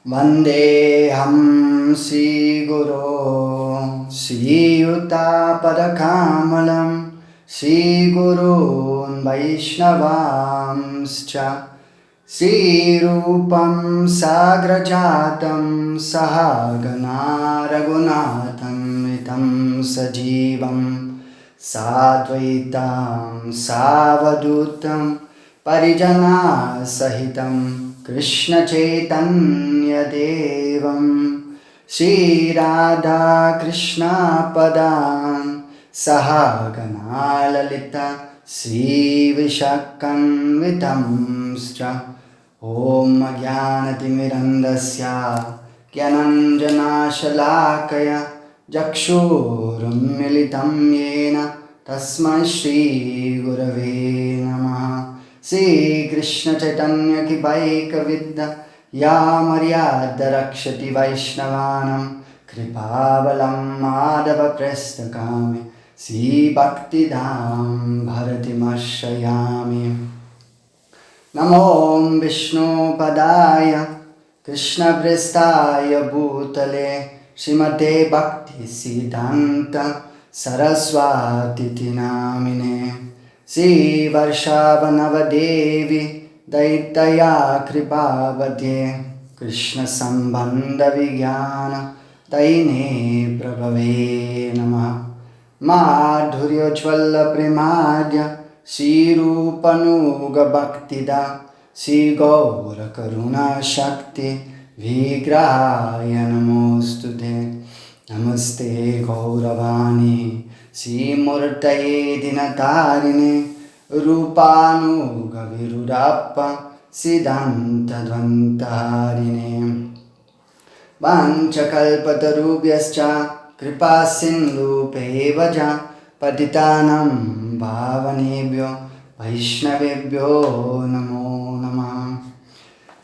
Vandeham Sri Guru Sri Yuta Padakamalam Sri Gurun Vaishnavamscha Sri Rupam Sagrajatam Sahagana Raghunatham Vitam Sajivam Sadvaitam Savadutam Parijana Sahitam Krishna Chaitanya Devam Shri Radha Krishna Padan Sahagana Lalita Shri Vishakam Vitamscha Om Jnanatimirandasya Gyananjana Shalakaya Jakshurum Militam Yena Tasmai Shri Gurave Namaha Shri Krishna Chaitanya Ki Baika Vidya Ya Maryada Rakshati Vaishnavanam Kripavalam Madhava Prestakami Shri Bhakti Dham Bharati Mashayami Namo Vishnu Padaya Krishna Prestaya Bhutale Srimate Bhakti Siddhanta Saraswati Namine Shri Varshavanavadevi Daitaya Kripavadye Krishna Sambandha Vijnana Daine Prabhave Namaha Madhurya Jwalla Premadya Shri Rupanuga Bhaktida Shri Gaura Karuna Shakti Vigrahaya Namostute Namaste Gauravani Shri Murtaye Dinatarine Rupanuga Virudappa Siddhanta Dvantarine Vanchakalpatarubhyascha Kripa Sindhu Pevaja Patitanam Bhavanebhyo Vaishnavebhyo Namo Namah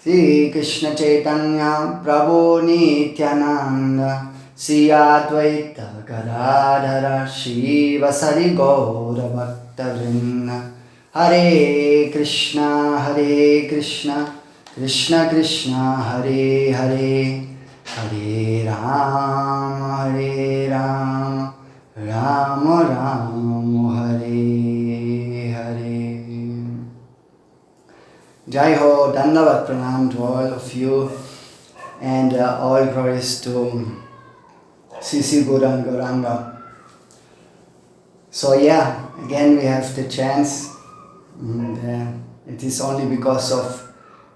Shri Krishna Chaitanya Prabhu Nityananda Shri Advaita Gadadhara Shri Vasari Gaura Bhakta Vrinda Hare Krishna Krishna Krishna Hare Hare Hare Rama Rama Rama Hare Hare. Jai Ho, Dandavat Pranam to all of you, and all glories to Sisi Gauranga Gauranga. So yeah, again we have the chance, and it is only because of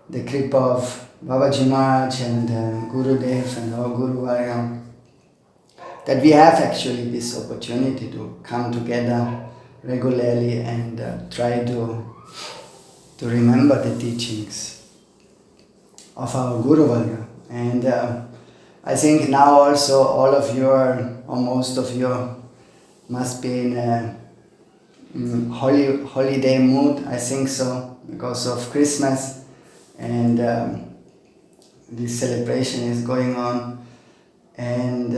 the kripa of Babaji Maharaj and Gurudev and our Guruvarga that we have actually this opportunity to come together regularly and try to remember the teachings of our Guruvarga. And I think now also all of you or most of you must be in a holiday mood, I think so, because of Christmas and this celebration is going on. And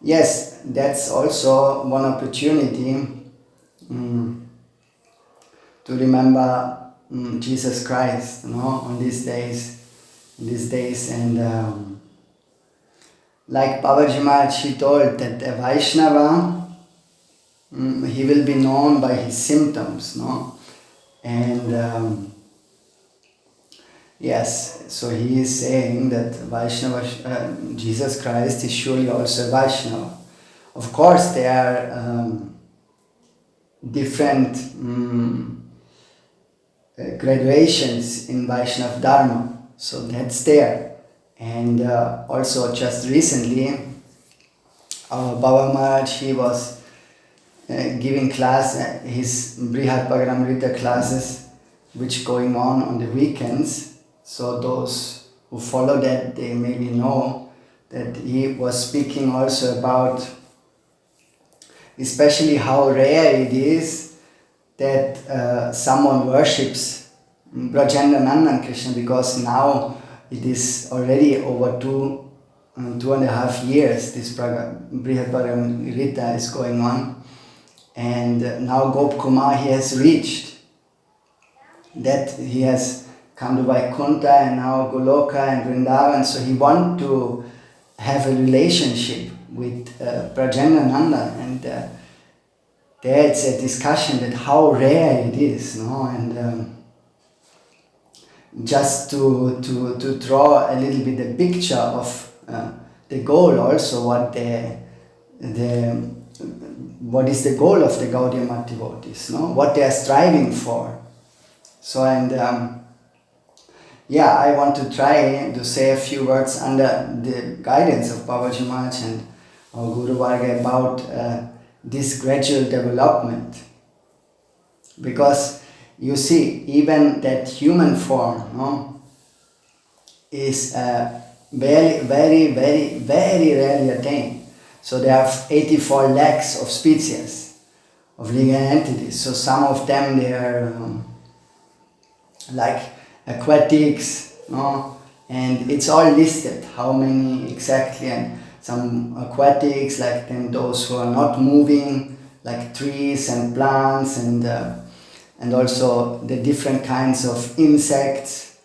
yes, that's also one opportunity to remember Jesus Christ, on these days. And like Babaji Maharaj, he told that a Vaishnava, he will be known by his symptoms, and yes, so he is saying that Vaishnava, Jesus Christ is surely also a Vaishnava. Of course, there are different graduations in Vaishnava Dharma, so that's there. And also just recently, our Baba Maharaj, he was giving class, his Brihad Pagaramrita classes, which going on the weekends. So those who follow that, they maybe know that he was speaking also about especially how rare it is that someone worships Brajendanandan Krishna, because now it is already over 2.5 years this Brihad Pagaramrita is going on, and now Gop Kumar, he has reached that he has come to Vaikuntha and now Goloka and Vrindavan. So he wanted to have a relationship with Prajanananda, and there it's a discussion that how rare it is, no? And just to draw a little bit the picture of the goal also, what is the goal of the Gaudiya Math devotees, no? What they are striving for. So, and I want to try to say a few words under the guidance of Babaji Maharaj and our Guruvarga about this gradual development. Because you see, even that human form, no, is very, very, very, very rarely attained. So there are 84 lakhs of species, of living entities. So some of them, they are like aquatics, no? And it's all listed, how many exactly, and some aquatics, like then those who are not moving, like trees and plants, and also the different kinds of insects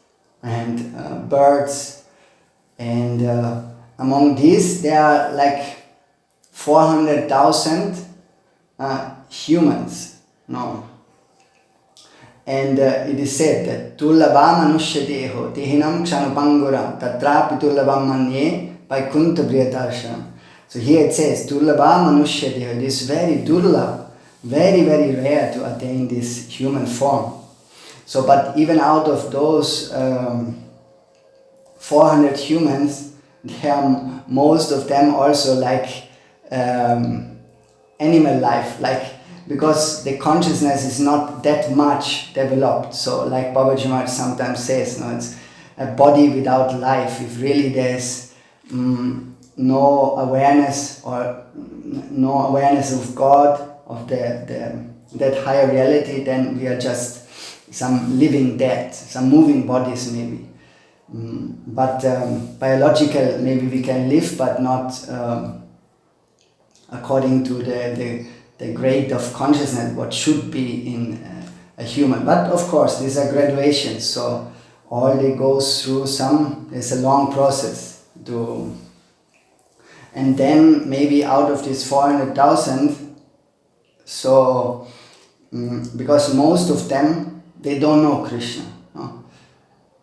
and birds. And among these, there are like 400,000 humans, no? And it is said that Tullabha Manushya Deho Tehinam Kshanupangura Tatrapi Tullabham Manye Vaikuntha Priyadarshanam. So here it says Tullabha Manushya Deho. It is very durlabh, very, very rare to attain this human form. So, but even out of those 400 humans, there are most of them also like animal life, like, because the consciousness is not that much developed. So like Babaji Maharaj sometimes says, no, it's a body without life. If really there's no awareness or no awareness of God, of that higher reality, then we are just some living dead, some moving bodies maybe. But biological, maybe we can live, but not according to the grade of consciousness, what should be in a human. But of course, these are graduations, so all they go through there's a long process to, and then maybe out of this 400,000, so because most of them, they don't know Krishna, no?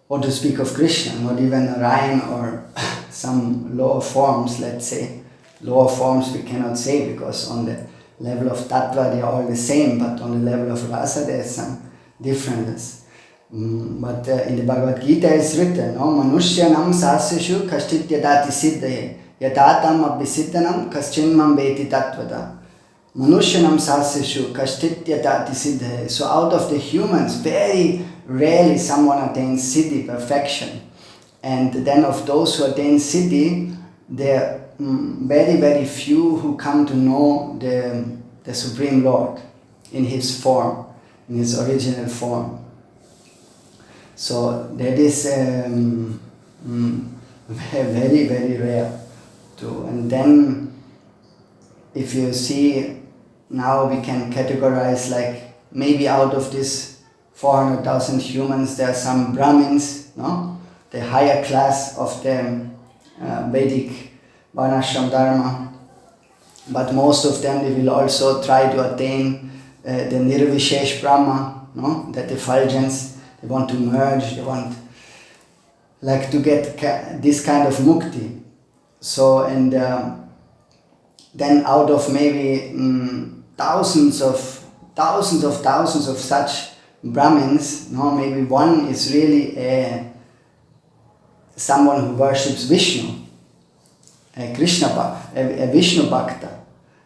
Or to speak of Krishna, not even Narayan or some lower forms, let's say. Lower forms we cannot say, because on the level of tattva they are all the same, but on the level of rasa there is some differences. But in the Bhagavad Gita it's written, no? Manushyanam saseshu kashtit yadati siddhaye yadatam abhisiddhanam kaschinmam veti tattvada. Manushyanam saseshu kashtit yadati siddhaye. So out of the humans, very rarely someone attains siddhi, perfection. And then of those who attain siddhi, there are very, very few who come to know the Supreme Lord in His form, in His original form. So that is very, very rare too. And then if you see, now we can categorize, like maybe out of this 400,000 humans, there are some Brahmins, no? The higher class of the Vedic Varnashram Dharma, but most of them, they will also try to attain the Nirvishesh Brahma, no? That effulgence, they want to merge, they want like to get this kind of mukti. So, and then out of maybe thousands of such Brahmins, no? Maybe one is really someone who worships Vishnu, a Vishnu Bhakta,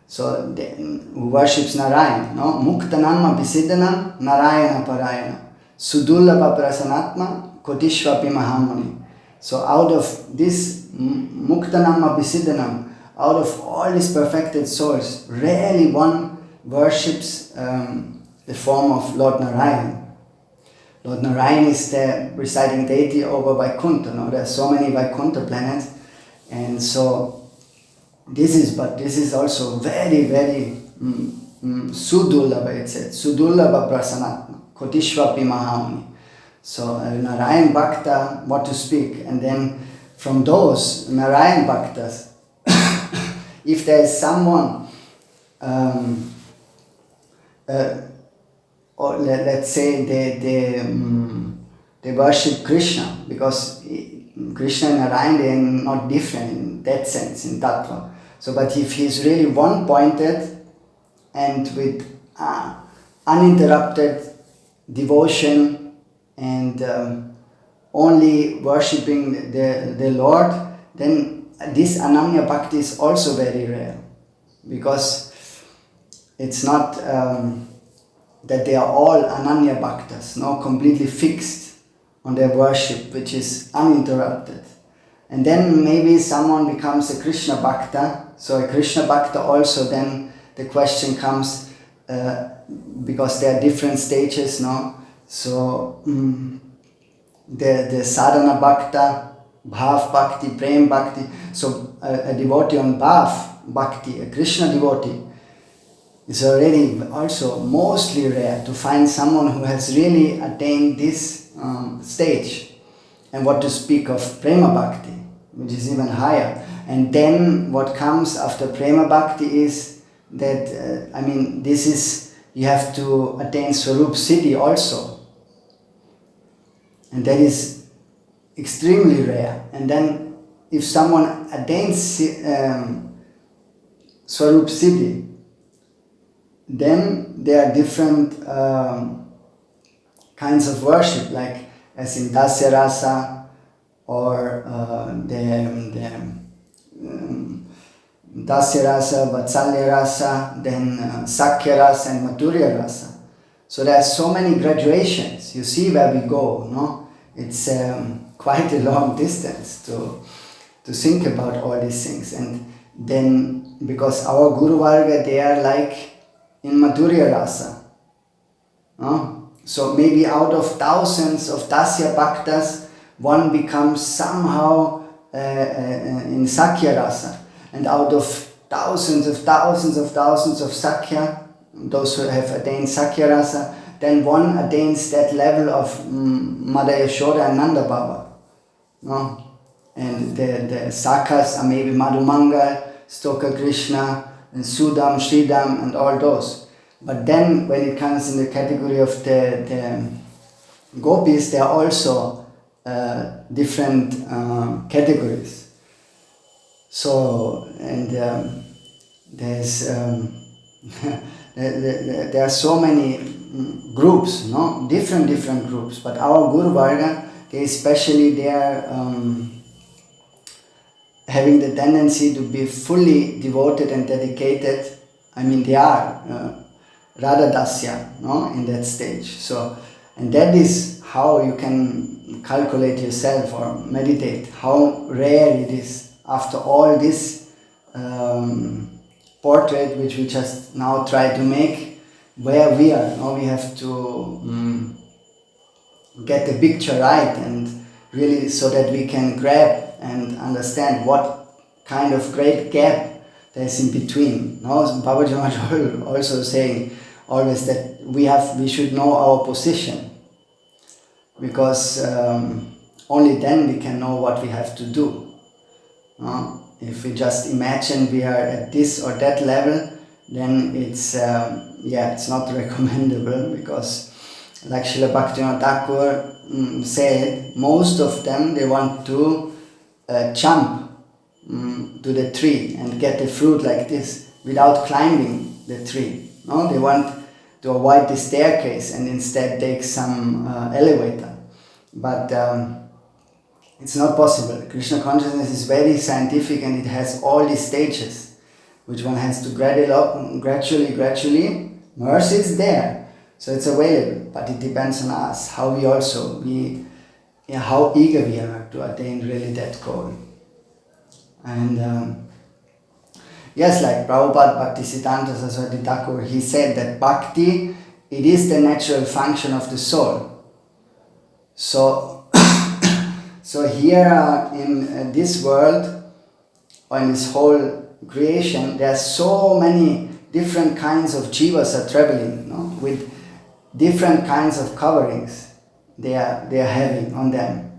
so who worships Narayan, no? Muktanam abhisiddhanam Narayana Parayana Sudullabha Prasanatma Kotishvapi Mahamuni. So out of this Muktanam abhisiddhanam, out of all these perfected souls, rarely one worships the form of Lord Narayan. Lord Narayan is the presiding deity over Vaikuntha. No? There are so many Vaikuntha planets, and so this is also very, very Sudullabha, it said, Sudullabha Prasanatma, Kotishvapi Mahamuni. So Narayan Bhakta, what to speak, and then from those Narayan Bhaktas, if there is someone, or let's say they worship Krishna, because Krishna and Narayan, they are not different in that sense, in Tattva. So, but if he is really one-pointed and with uninterrupted devotion and only worshipping the Lord, then this Ananya Bhakti is also very rare, because it's not that they are all Ananya Bhaktas, no, completely fixed on their worship, which is uninterrupted. And then maybe someone becomes a Krishna Bhakta. So a Krishna Bhakta also, then the question comes, because there are different stages, no? So the Sadhana Bhakta, Bhav Bhakti, Prem Bhakti. So a devotee on Bhav Bhakti, a Krishna devotee, is already also mostly rare to find someone who has really attained this stage. And what to speak of Prema Bhakti, which is even higher. And then what comes after Prema Bhakti is that, this is, you have to attain Swarup Siddhi also. And that is extremely rare. And then if someone attains Swarup Siddhi, then there are different kinds of worship, like as in Dasya Rasa, or Dasya Rasa, Vatsalya Rasa, then Sakhya Rasa and Madhurya Rasa. So there are so many graduations. You see where we go, no? It's quite a long distance to think about all these things. And then, because our Guruvarga, they are like in Madhurya Rasa, no? So maybe out of thousands of Dasya Bhaktas, one becomes somehow in Sakhya Rasa. And out of thousands of Sakhya, those who have attained Sakhya Rasa, then one attains that level of Mada Yashoda and Nanda Baba. No? And the Sakhas are maybe Madhumangal, Stoka Krishna, and Sudam, Sridam, and all those. But then when it comes in the category of the gopis, there are also different categories. So, and there's there are so many groups, no, different groups. But our Guruvarga, they are having the tendency to be fully devoted and dedicated. They are Radha Dasya, no, in that stage. So, and that is how you can calculate yourself or meditate how rare it is after all this portrait which we just now try to make, where we are. Now we have to get the picture right, and really so that we can grab and understand what kind of great gap there is in between. Now Babaji Maharaj also saying always that we should know our position, because only then we can know what we have to do. If we just imagine we are at this or that level, then it's not recommendable, because like Srila Bhaktivinoda Thakur said, most of them, they want to jump to the tree and get the fruit like this without climbing the tree. No, they want to avoid the staircase and instead take some elevator. But it's not possible. Krishna consciousness is very scientific, and it has all these stages which one has to gradually. Mercy is there, so it's available, but it depends on us, how we also, how eager we are to attain really that goal. And yes, like Prabhupada Bhaktisiddhanta Saraswati Thakur, he said that bhakti, it is the natural function of the soul. So, so here in this world, or in this whole creation, there are so many different kinds of jivas are traveling, with different kinds of coverings. they are having on them.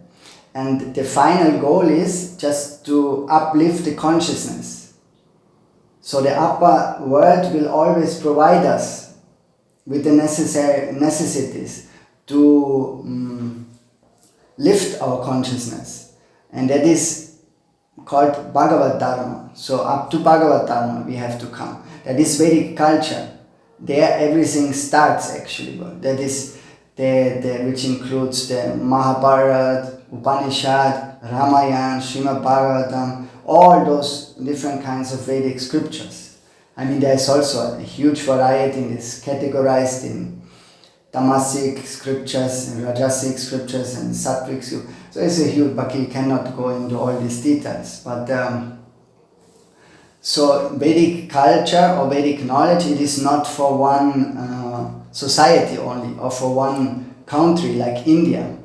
And the final goal is just to uplift the consciousness. So the upper world will always provide us with the necessary necessities to lift our consciousness. And that is called Bhagavad Dharma. So up to Bhagavad Dharma we have to come. That is Vedic culture. There everything starts actually. That is which includes the Mahabharata, Upanishad, Ramayana, Srimad Bhagavatam, all those different kinds of Vedic scriptures. I mean, there's also a huge variety in this, categorized in Tamasic scriptures, and Rajasic scriptures, and Sattvic scriptures. So it's a huge, but you cannot go into all these details. But so Vedic culture or Vedic knowledge, it is not for one society only, or for one country like India.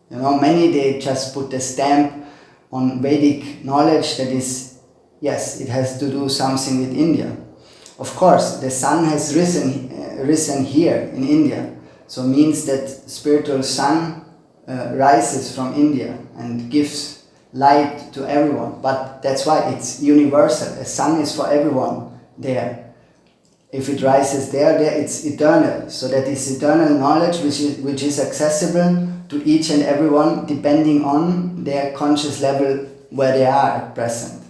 You know, many they just put a stamp on Vedic knowledge that is, yes, it has to do something with India. Of course, the sun has risen here in India, so means that spiritual sun rises from India and gives light to everyone. But that's why it's universal. The sun is for everyone there. If it rises there, it's eternal. So that is eternal knowledge which is accessible to each and everyone depending on their conscious level where they are at present.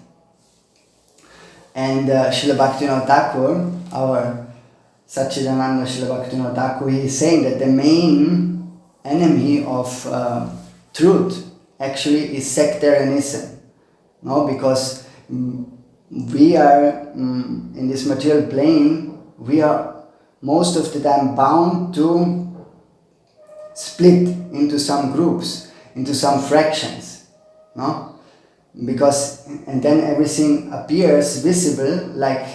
And Srila Bhaktivinoda Thakur, our Satchidananda Srila Bhaktivinoda Thakur, he is saying that the main enemy of truth actually is sectarianism. No, because we are in this material plane, we are most of the time bound to split into some groups, into some fractions, no? Because, and then everything appears visible like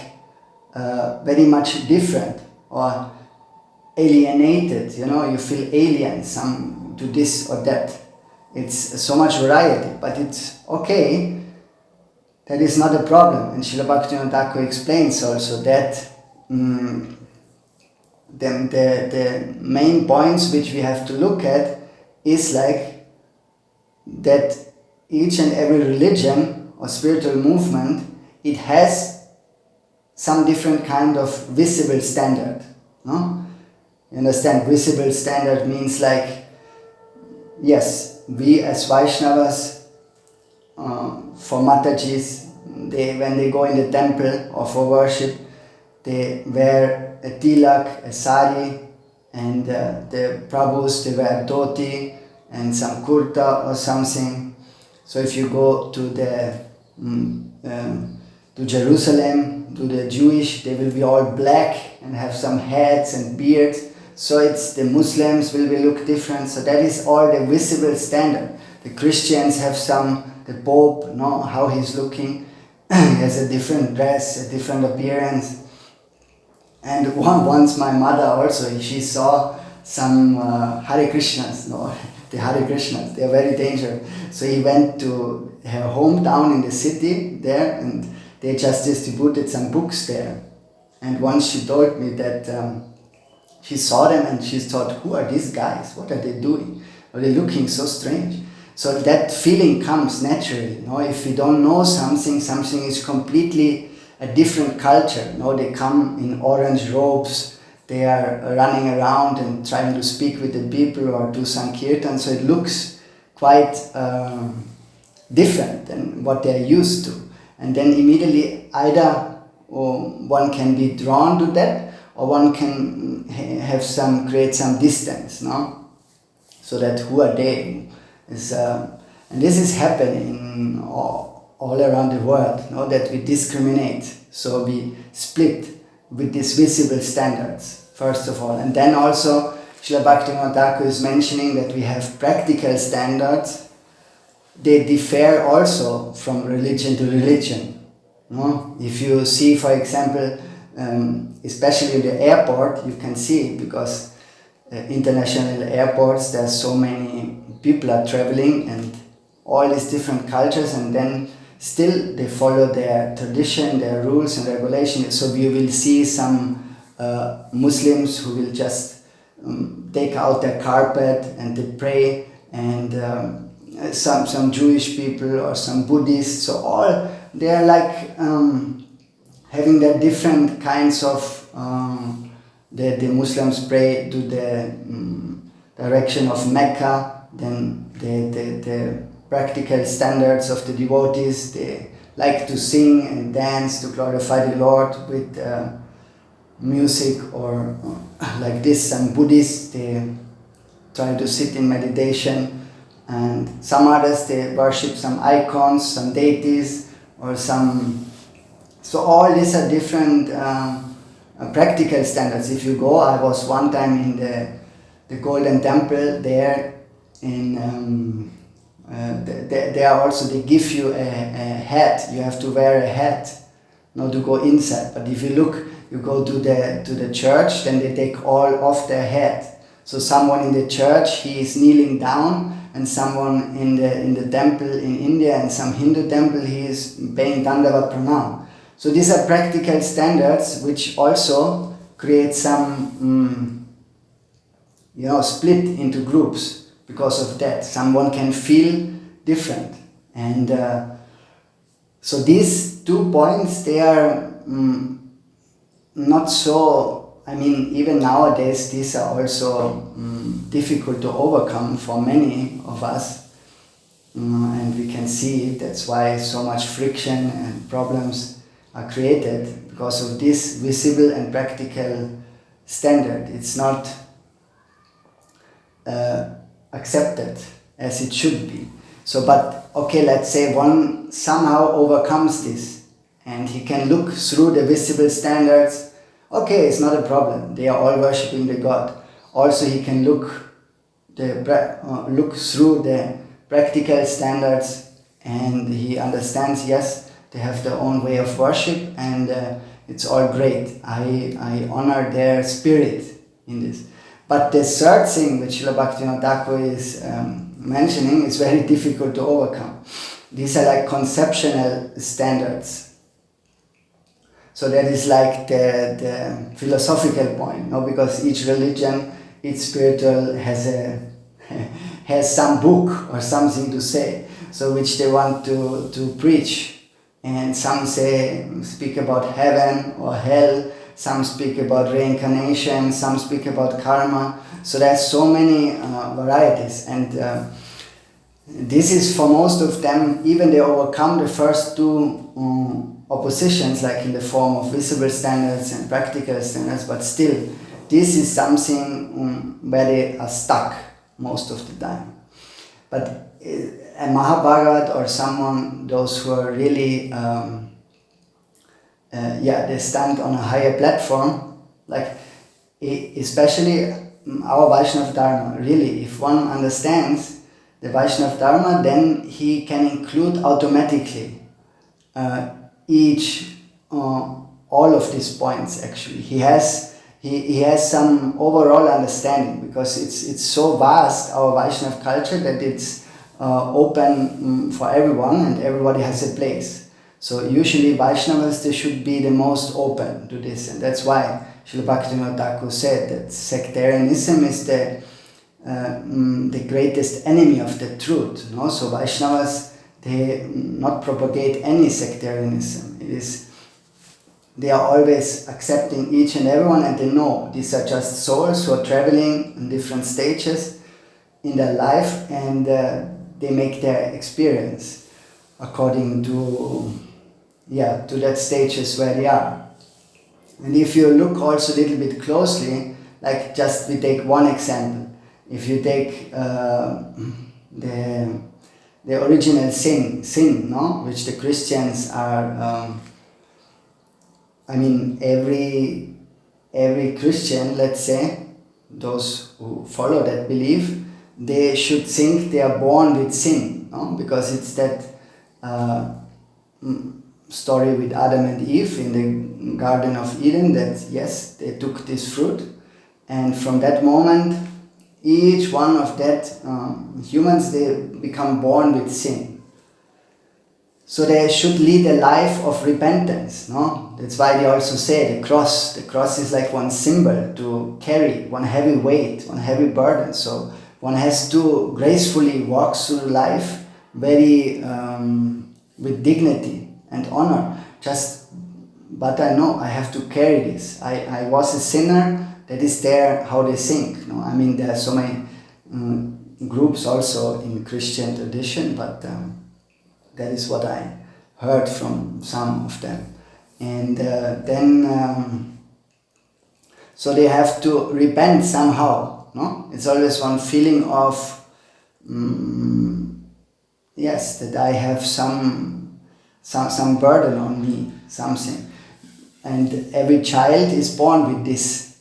very much different or alienated, you know, you feel alien some to this or that. It's so much variety, but it's okay. That is not a problem. And Srila Bhaktivinoda Thakur explains also that the main points which we have to look at is like that each and every religion or spiritual movement, it has some different kind of visible standard. No? You understand? Visible standard means like, yes, we as Vaishnavas, for Matajis, when they go in the temple or for worship, they wear a tilak, a sari, and the Prabhus, they wear dhoti and some kurta or something. So if you go to to Jerusalem, to the Jewish, they will be all black and have some hats and beards. So it's the Muslims will look different. So that is all the visible standard. The Christians have the Pope, no, how he's looking. He has a different dress, a different appearance. And once my mother also, she saw some Hare Krishnas, no, the Hare Krishnas, they are very dangerous. So he went to her hometown in the city there, and they just distributed some books there. And once she told me that she saw them and she thought, who are these guys? What are they doing? Are they looking so strange? So that feeling comes naturally. No? If we don't know something is completely a different culture. No? They come in orange robes, they are running around and trying to speak with the people or do sankirtan, so it looks quite different than what they're used to. And then immediately either one can be drawn to that, or one can create some distance, no? So that who are they? And this is happening all around the world, no? That we discriminate, so we split with these visible standards, first of all. And then also, Srila Bhaktivinoda Thakur is mentioning that we have practical standards. They differ also from religion to religion. No? If you see, for example, especially in the airport, you can see, because international airports, there are so many people are traveling and all these different cultures, and then still they follow their tradition, their rules and regulations. So we will see some Muslims who will just take out their carpet and they pray, and some Jewish people or some Buddhists. So all they are like having their different kinds of. The Muslims pray to the direction of Mecca. Then the practical standards of the devotees. They like to sing and dance to glorify the Lord with music or like this. Some Buddhists, they try to sit in meditation, and some others, they worship some icons, some deities, or some. So all these are different practical standards. If you go, I was one time in the Golden Temple there in. They are also, they give you a hat. You have to wear a hat, not to go inside. But if you look, you go to the church, then they take all off their hat. So someone in the church, he is kneeling down, and someone in the temple in India, and some Hindu temple, he is paying Dandavat Pranam. So these are practical standards which also create some split into groups. Because of that, someone can feel different, and so these 2 points, they are not so. I mean, even nowadays, these are also difficult to overcome for many of us, and we can see it. That's why so much friction and problems are created because of this visible and practical standard. It's not. Accepted as it should be. So, but okay, let's say one somehow overcomes this and he can look through the visible standards. Okay, it's not a problem. They are all worshipping the God. Also, he can look through the practical standards, and he understands, yes, they have their own way of worship, and it's all great. I honor their spirit in this. But the third thing which Srila Bhaktivinoda Thakur is mentioning is very difficult to overcome. These are like conceptual standards. So that is like the philosophical point, no? Because each religion, each spiritual has some book or something to say, so which they want to preach. And some speak about heaven or hell. Some speak about reincarnation, some speak about karma. So there's so many varieties, and this is for most of them, even they overcome the first two oppositions, like in the form of visible standards and practical standards, but still, this is something where they are stuck most of the time. But a Mahabharat or someone, those who are really they stand on a higher platform, like especially our Vaishnava Dharma. Really, if one understands the Vaishnava Dharma, then he can include automatically all of these points. Actually, he has some overall understanding, because it's so vast, our Vaishnava culture, that it's open for everyone, and everybody has a place. So usually Vaishnavas, they should be the most open to this, and that's why Srila Bhaktivinoda Thakur said that sectarianism is the greatest enemy of the truth. No? So Vaishnavas, they not propagate any sectarianism. They are always accepting each and everyone, and they know these are just souls who are traveling in different stages in their life, and they make their experience according to that stages where they are. And if you look also a little bit closely, like just we take one example. If you take the original sin, no, which the Christians are, every Christian, let's say, those who follow that belief, they should think they are born with sin, no? Because it's that story with Adam and Eve in the Garden of Eden, that yes, they took this fruit, and from that moment, each one of that humans, they become born with sin. So they should lead a life of repentance, no? That's why they also say the cross. The cross is like one symbol to carry, one heavy weight, one heavy burden. So one has to gracefully walk through life very with dignity and honor. But I know I have to carry this. I was a sinner. That is there how they think. No? I mean, there are so many groups also in Christian tradition, but that is what I heard from some of them. And then, so they have to repent somehow. No, it's always one feeling of yes, that I have some burden on me, something. And every child is born with this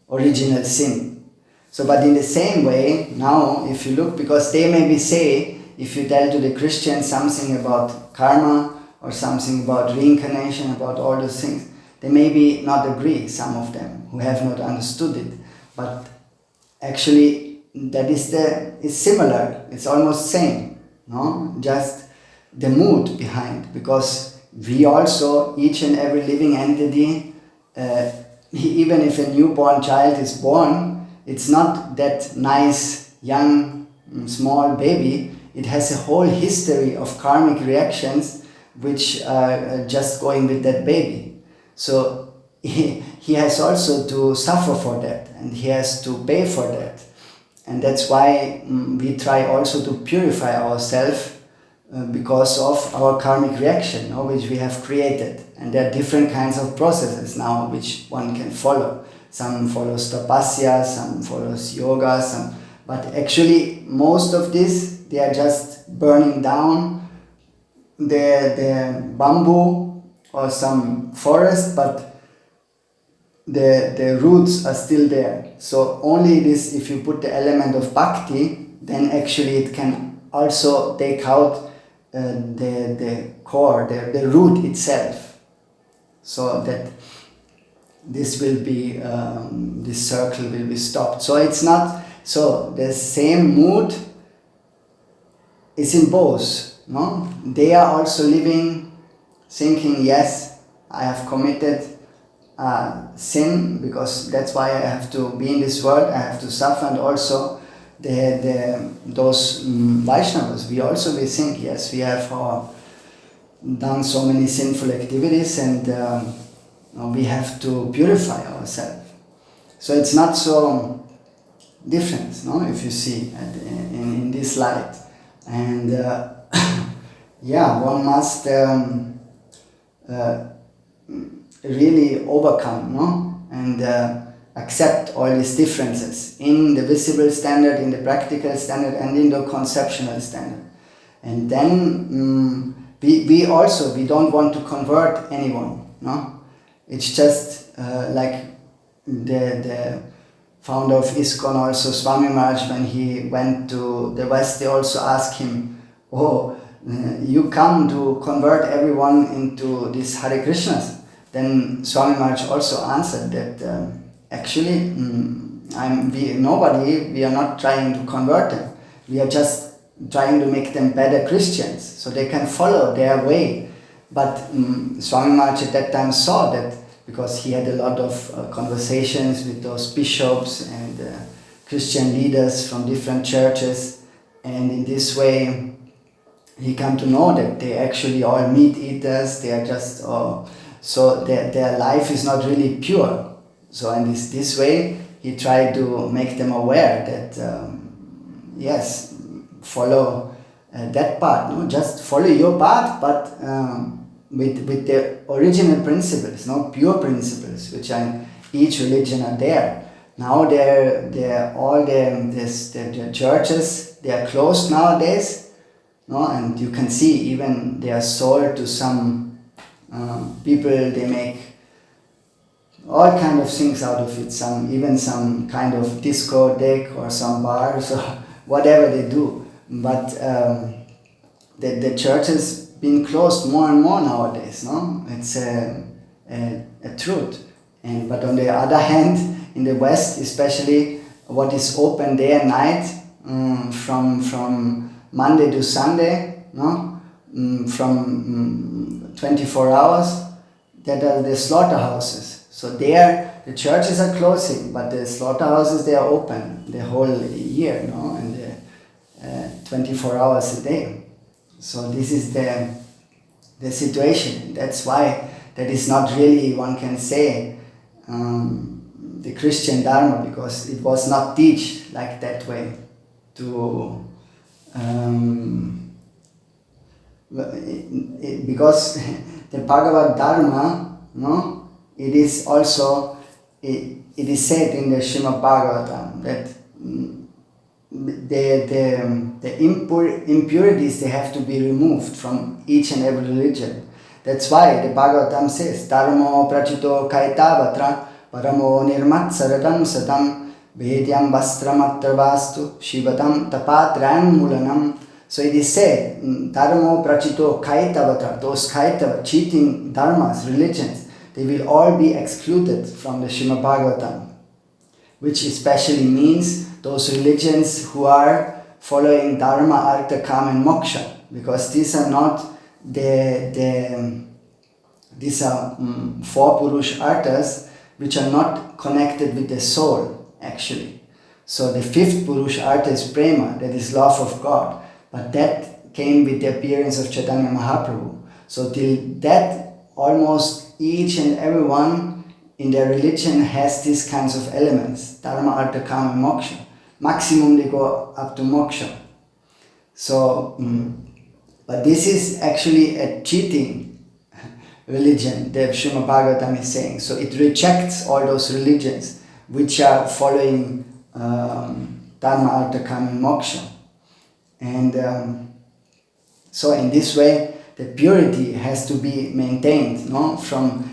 original sin. So, but in the same way, now, if you look, because they maybe say, if you tell to the Christians something about karma or something about reincarnation, about all those things, they maybe not agree, some of them, who have not understood it. But actually, that is similar, it's almost same, no? Just the mood behind, because we also, each and every living entity, even if a newborn child is born, it's not that nice, young, small baby. It has a whole history of karmic reactions which are just going with that baby. So he has also to suffer for that, and he has to pay for that. And that's why we try also to purify ourselves because of our karmic reaction, which we have created. And there are different kinds of processes now which one can follow. Some follows tapasya, some follows yoga, but actually most of this, they are just burning down the bamboo or some forest, but the roots are still there. So only this, if you put the element of bhakti, then actually it can also take out the core, the root itself, so that this will be, this circle will be stopped. So it's not, so the same mood is in both, no? They are also living, thinking, yes, I have committed sin, because that's why I have to be in this world, I have to suffer. And also those Vaishnavas, we think, yes, we have done so many sinful activities, and we have to purify ourselves. So it's not so different, no? If you see in this light. And yeah, one must really overcome, no? And accept all these differences in the visible standard, in the practical standard, and in the conceptual standard. And then we don't want to convert anyone, no? It's just like the founder of ISKCON, also Swami Maharaj, when he went to the West, they also asked him, you come to convert everyone into these Hare Krishnas. Then Swami Maharaj also answered that actually, we are not trying to convert them. We are just trying to make them better Christians, so they can follow their way. But Swami Maharaj at that time saw that, because he had a lot of conversations with those bishops and Christian leaders from different churches, and in this way he came to know that they actually all meat eaters. They are just so their life is not really pure. So in this way he tried to make them aware that yes, follow that path, no? Just follow your path, but with the original principles, no, pure principles, which are in each religion are there. Now the churches, they are closed nowadays, no, and you can see even they are sold to some people. They make all kind of things out of it. Even some kind of discotheque or some bars or whatever they do. But the churches been closed more and more nowadays, no? It's a truth. But on the other hand, in the West especially, what is open day and night, from Monday to Sunday, no? from 24 hours, that are the slaughterhouses. So there, the churches are closing, but the slaughterhouses, they are open the whole year, and 24 hours a day. So this is the situation. That's why that is not really, one can say, the Christian Dharma, because it was not taught like that way to because the Bhagavad Dharma, it is also, it is said in the Srimad Bhagavatam that the impurities, they have to be removed from each and every religion. That's why the Bhagavatam says, Dharmo prachito kaitavatra paramo nirmatsaradam satam vedyam vastramatravastu shivatam tapatran mulanam. So it is said, Dharmo prachito kaitavatra, those kaitava, cheating dharmas, religions, they will all be excluded from the Srimad Bhagavatam, which especially means those religions who are following Dharma, Artha, Kama and Moksha, because these are not these are four Purush Arthas which are not connected with the soul actually. So the fifth Purush Artha is Prema, that is love of God, but that came with the appearance of Chaitanya Mahaprabhu. So till that, almost each and everyone in their religion has these kinds of elements, Dharma, Artha, Kama and Moksha. Maximum they go up to Moksha. So, but this is actually a cheating religion, the Srimad Bhagavatam is saying. So it rejects all those religions which are following Dharma, Artha, Kama and Moksha. And so in this way, the purity has to be maintained, from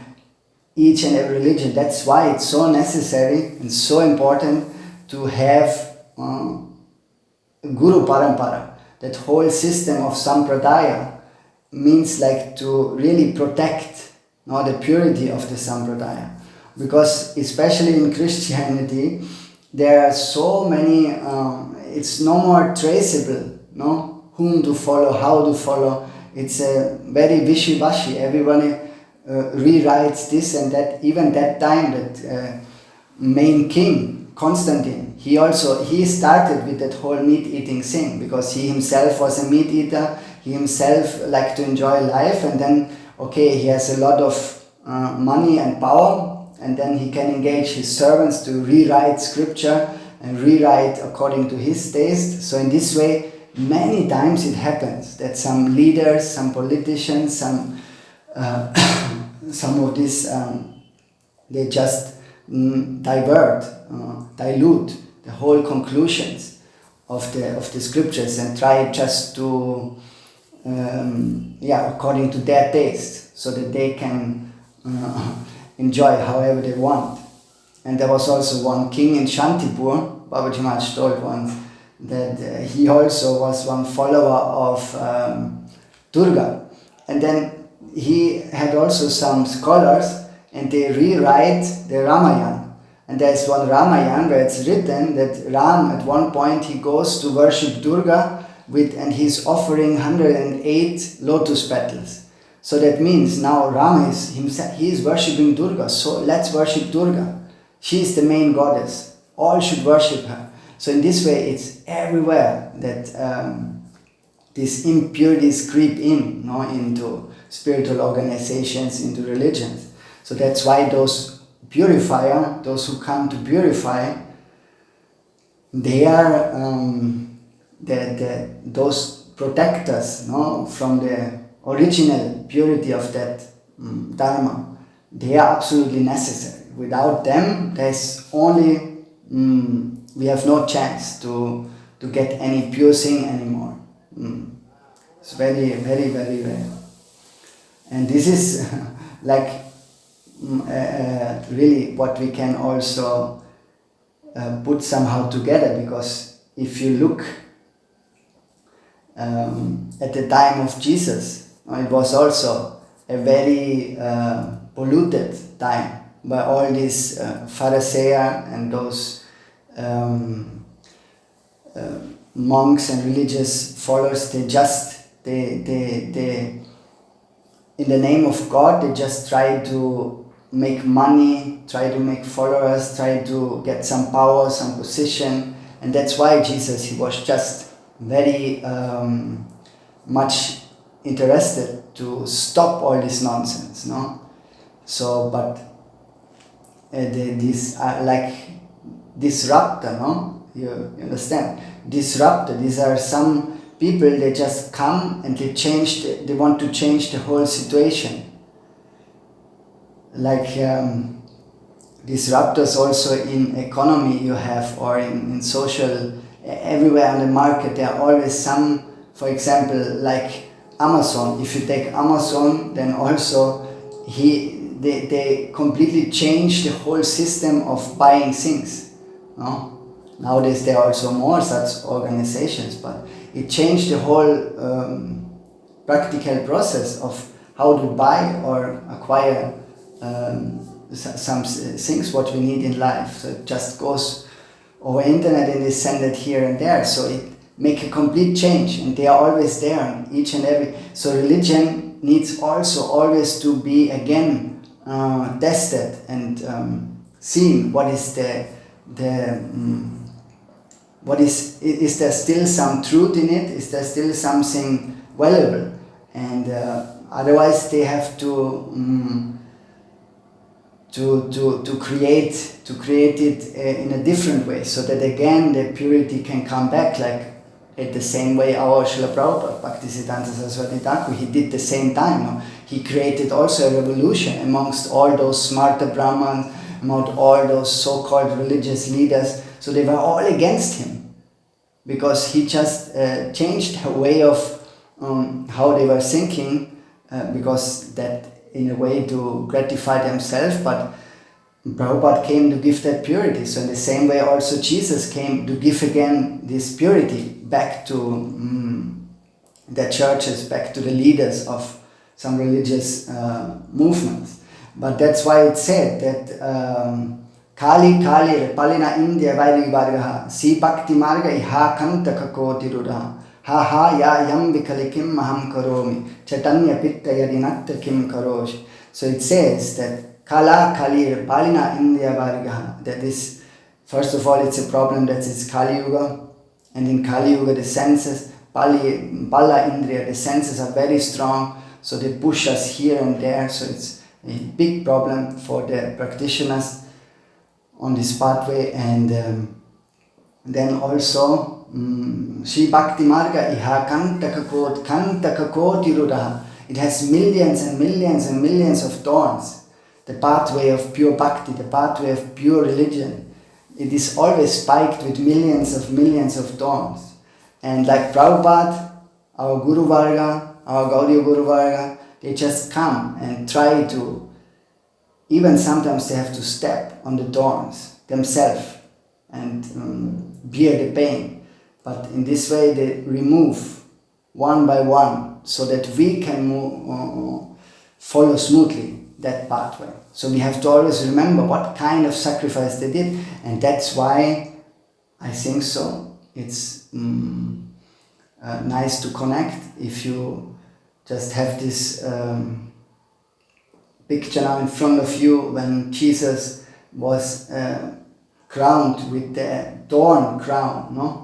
each and every religion. That's why it's so necessary and so important to have Guru Parampara. That whole system of Sampradaya means like to really protect the purity of the Sampradaya. Because especially in Christianity, there are so many, it's no more traceable, whom to follow, how to follow. It's a very wishy-washy. Everybody rewrites this and that. Even that time, that main king, Constantine, he started with that whole meat-eating thing, because he himself was a meat-eater. He himself liked to enjoy life, and then, okay, he has a lot of money and power, and then he can engage his servants to rewrite scripture and rewrite according to his taste. So in this way, many times it happens that some leaders, some politicians, some of these, they just dilute the whole conclusions of the scriptures and try just to, according to their taste, so that they can enjoy however they want. And there was also one king in Shantipur, Babaji Maharaj told once, that he also was one follower of Durga. And then he had also some scholars, and they rewrite the Ramayana. And there's one Ramayana where it's written that Ram, at one point, he goes to worship Durga and he's offering 108 lotus petals. So that means now Ram he is worshipping Durga, so let's worship Durga. She is the main goddess. All should worship her. So in this way, it's everywhere that these impurities creep in, into spiritual organizations, into religions. So that's why those those who come to purify, they are those protectors, from the original purity of that Dharma. They are absolutely necessary. Without them, there's only we have no chance to get any pure thing anymore. It's very, very, very rare. And this is like really what we can also put somehow together, because if you look at the time of Jesus, it was also a very polluted time by all these Pharisees and those monks and religious followers. They just They in the name of God, they just try to make money, try to make followers, try to get some power, some position. And that's why Jesus, he was just very much interested to stop all this nonsense, no? So, but these are like disruptor, no? You understand? Disruptor, these are some people, they just come and they want to change the whole situation. Like disruptors also in economy you have, or in social, everywhere on the market, there are always some, for example, like Amazon. If you take Amazon, then also they completely change the whole system of buying things. No? Nowadays there are also more such organizations, but it changed the whole practical process of how to buy or acquire some things what we need in life. So it just goes over internet and they send it here and there. So it make a complete change, and they are always there, each and every. So religion needs also always to be again tested and seen. What is what is there still some truth in it? Is there still something valuable? And otherwise they have to create it in a different way, so that again the purity can come back, like at the same way our Srila Prabhupada, Bhaktisiddhanta Saraswati Thakur, he did the same time. No? He created also a revolution amongst all those smarta Brahmans, among all those so-called religious leaders. So they were all against him, because he just changed the way of how they were thinking, because that in a way to gratify themselves, but Prabhupada came to give that purity. So in the same way also Jesus came to give again this purity back to the churches, back to the leaders of some religious movements. But that's why it said that Kali Palina India Guruvarga Si Bhakti Marga Iha Kanta Kakoti Ruda Ha ha ya yam vikalikim maham karomi Chaitanya pitta yadinatta kim karosh. So it says that Kala Kalir Palina India Varga, that is, first of all, it's a problem that it's Kali Yuga, and in Kali Yuga the senses, Bala Indriya, the senses are very strong, so they push us here and there. So it's a big problem for the practitioners on this pathway. And then also Shri Bhakti Marga Iha Kanta Kakoti Rudaha. It has millions and millions and millions of thorns. The pathway of pure bhakti, the pathway of pure religion, it is always spiked with millions of thorns. And like Prabhupada, our Guruvarga, our Gaudiya Guruvarga, they just come and try to, even sometimes they have to step on the thorns themselves and bear the pain. But in this way they remove one by one, so that we can follow smoothly that pathway. So we have to always remember what kind of sacrifice they did, and that's why I think so it's nice to connect. If you just have this picture now in front of you, when Jesus was crowned with the thorn crown, no?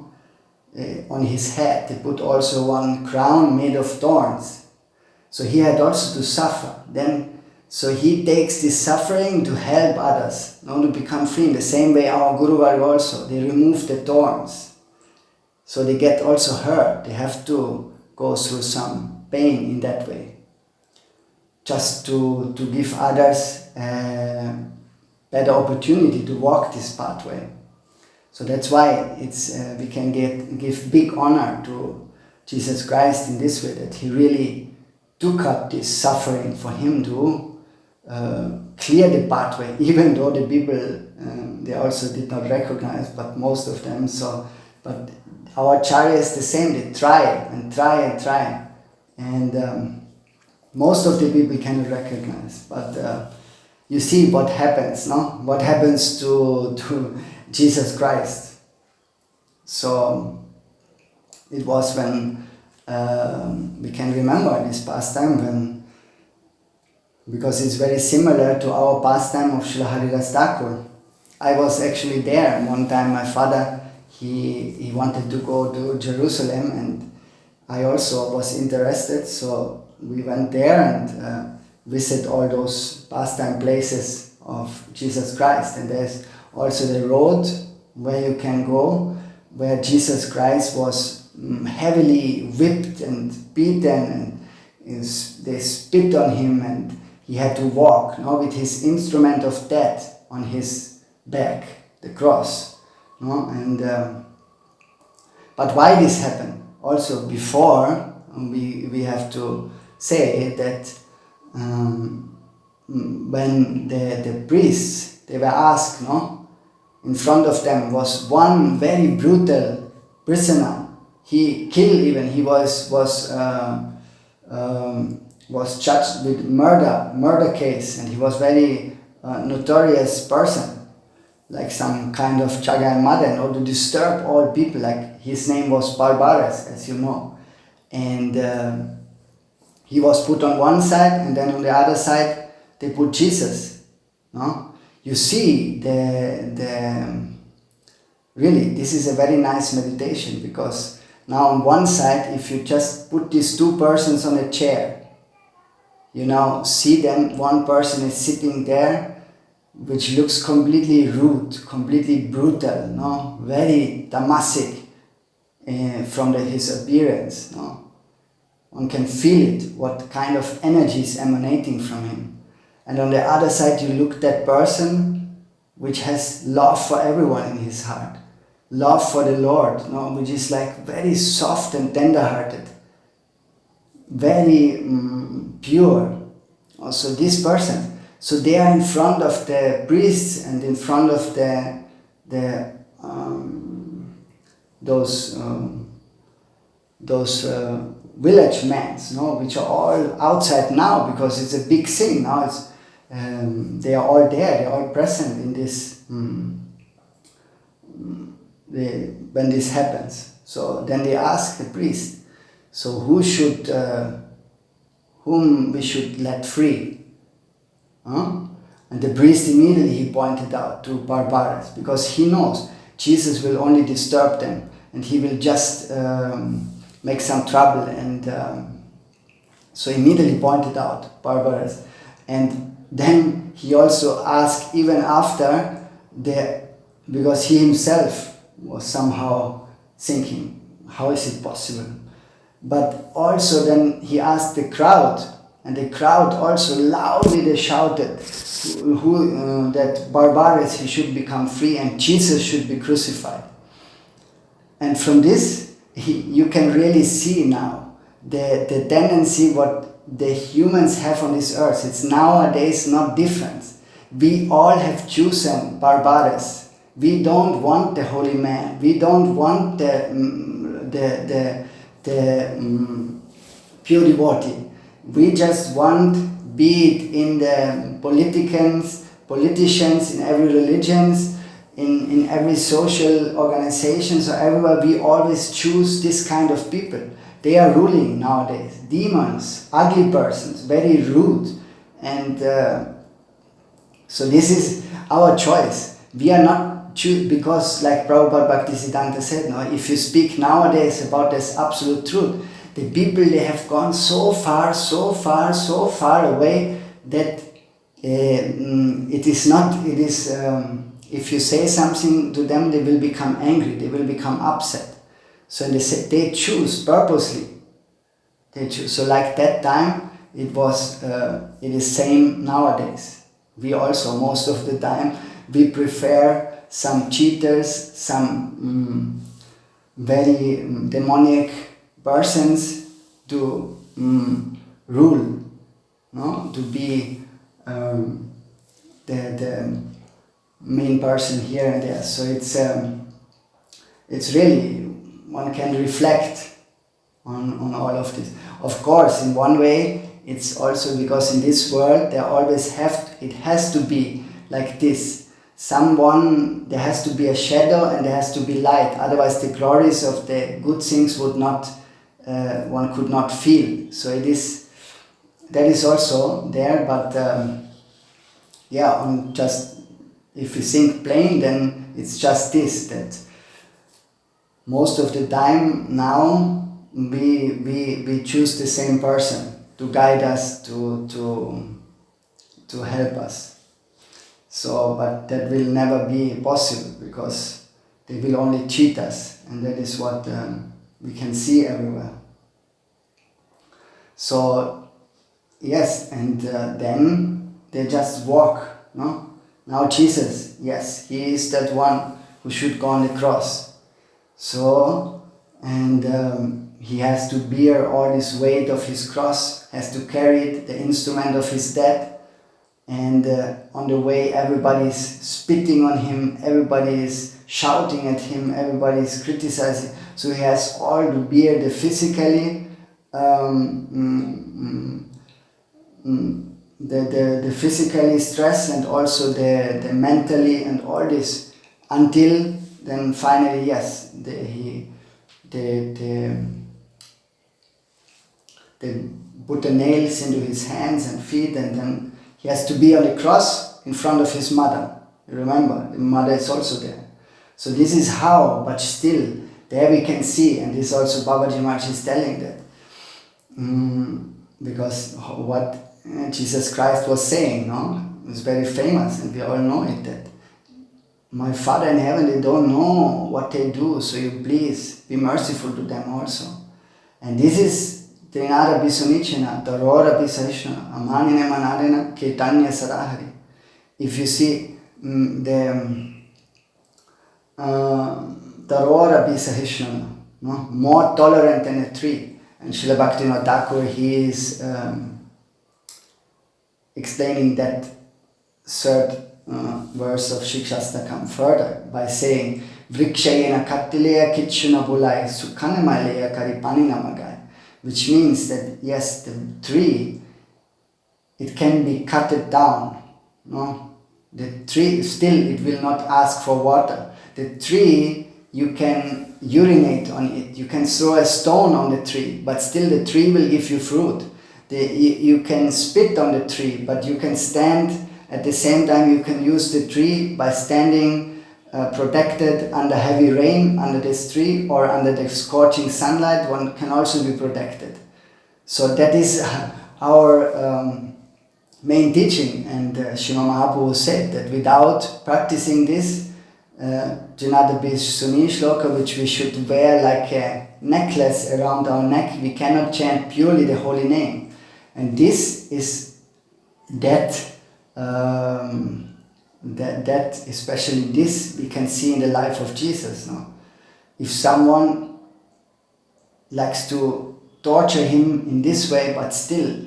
On his head they put also one crown made of thorns, so he had also to suffer. Then so he takes this suffering to help others, not to become free. In the same way our Guruvarga also, they remove the thorns, so they get also hurt, they have to go through some pain in that way, just to give others a better opportunity to walk this pathway. So that's why it's we can give big honor to Jesus Christ in this way, that he really took up this suffering for him to clear the pathway, even though the people they also did not recognize, but most of them. So, but our Acharya is the same. They try and try and try, and most of the people cannot recognize. But you see what happens, no? What happens to Jesus Christ. So it was when we can remember this pastime because it's very similar to our pastime of Srila Haridas Thakur. I was actually there one time. My father, he wanted to go to Jerusalem, and I also was interested, so we went there and visit all those pastime places of Jesus Christ. And there's also the road where you can go, where Jesus Christ was heavily whipped and beaten, and they spit on him, and he had to walk with his instrument of death on his back, the cross. But why this happened? Also before, we have to say that when the priests, they were asked, in front of them was one very brutal prisoner. He killed even. He was judged with murder case, and he was very notorious person, like some kind of Chaga and Mother, in order to disturb all people. Like his name was Barbaras, as you know, and he was put on one side, and then on the other side they put Jesus. You see, really, this is a very nice meditation, because now on one side, if you just put these two persons on a chair, you now see them, one person is sitting there, which looks completely rude, completely brutal, very tamasic from his appearance. One can feel it, what kind of energy is emanating from him. And on the other side, you look that person which has love for everyone in his heart, love for the Lord, which is like very soft and tender-hearted, very pure. Also this person, so they are in front of the priests and in front of those village men, which are all outside now, because it's a big thing now. It's they are all there, they are all present in this when this happens. So then they ask the priest, so whom we should let free? And the priest immediately he pointed out to Barbaras, because he knows Jesus will only disturb them, and he will just make some trouble, and so immediately pointed out Barbaras. And then he also asked, even after, because he himself was somehow thinking, how is it possible? But also then he asked the crowd, and the crowd also loudly they shouted that Barbaras, he should become free, and Jesus should be crucified. And from this, you can really see now the tendency what the humans have on this earth. It's nowadays not different. We all have chosen Barbaras. We don't want the holy man. We don't want the pure devotee. We just want, be it in the politicians, in every religions, in every social organization, so everywhere we always choose this kind of people. They are ruling nowadays. Demons, ugly persons, very rude. And so this is our choice. We are not because like Prabhupada Bhaktisiddhanta said, if you speak nowadays about this absolute truth, the people, they have gone so far away that if you say something to them, they will become angry, they will become upset. So they choose purposely. They choose. So like that time, it is same nowadays. We also, most of the time, we prefer some cheaters, some very demonic persons to rule, to be the main person here and there. So it's really, one can reflect on all of this. Of course, in one way, it's also because in this world there has to be like this. There has to be a shadow and there has to be light. Otherwise, the glories of the good things would not one could not feel. So that is also there, but on just if we think plain, then it's just this, that most of the time now we choose the same person to guide us, to help us. So, but that will never be possible, because they will only cheat us, and that is what we can see everywhere. So, yes, and then they just walk, no? Now Jesus, yes, he is that one who should go on the cross. So, and he has to bear all this weight of his cross, has to carry it, the instrument of his death. And on the way, everybody is spitting on him, everybody is shouting at him, everybody is criticizing. So he has all to bear the physically, the physically stress, and also the mentally, and all this, until then finally, yes, they put the nails into his hands and feet, and then he has to be on the cross in front of his mother. You remember, the mother is also there. So this is how, but still, there we can see, and this also Babaji Maharaj is telling that. Because what Jesus Christ was saying, no? It was very famous, and we all know it, that my Father in heaven, they don't know what they do, so you please be merciful to them also. And this is Trinara Bisunichana, Tarora Bisahishna, Amanine Manarena, Ketanya Sarahari. If you see the Tarora Bisahishna, no? More tolerant than a tree. And Srila Bhaktivinoda Thakur, he is explaining that third verse of Shikshastakam further by saying, Vrikshayena Kattileya Kitchuna Bulai Sukhanemalaya Karipani Namagai. Which means that, yes, the tree, it can be cut down. No? The tree, still it will not ask for water. The tree, you can urinate on it, you can throw a stone on the tree, but still the tree will give you fruit. You can spit on the tree, but you can stand, at the same time you can use the tree by standing protected under heavy rain under this tree, or under the scorching sunlight, one can also be protected. So that is our main teaching, and Srimad Mahaprabhu said that without practicing this Janadabi Suni Shloka, which we should wear like a necklace around our neck, we cannot chant purely the holy name. And this is that especially this we can see in the life of Jesus. No? If someone likes to torture him in this way, but still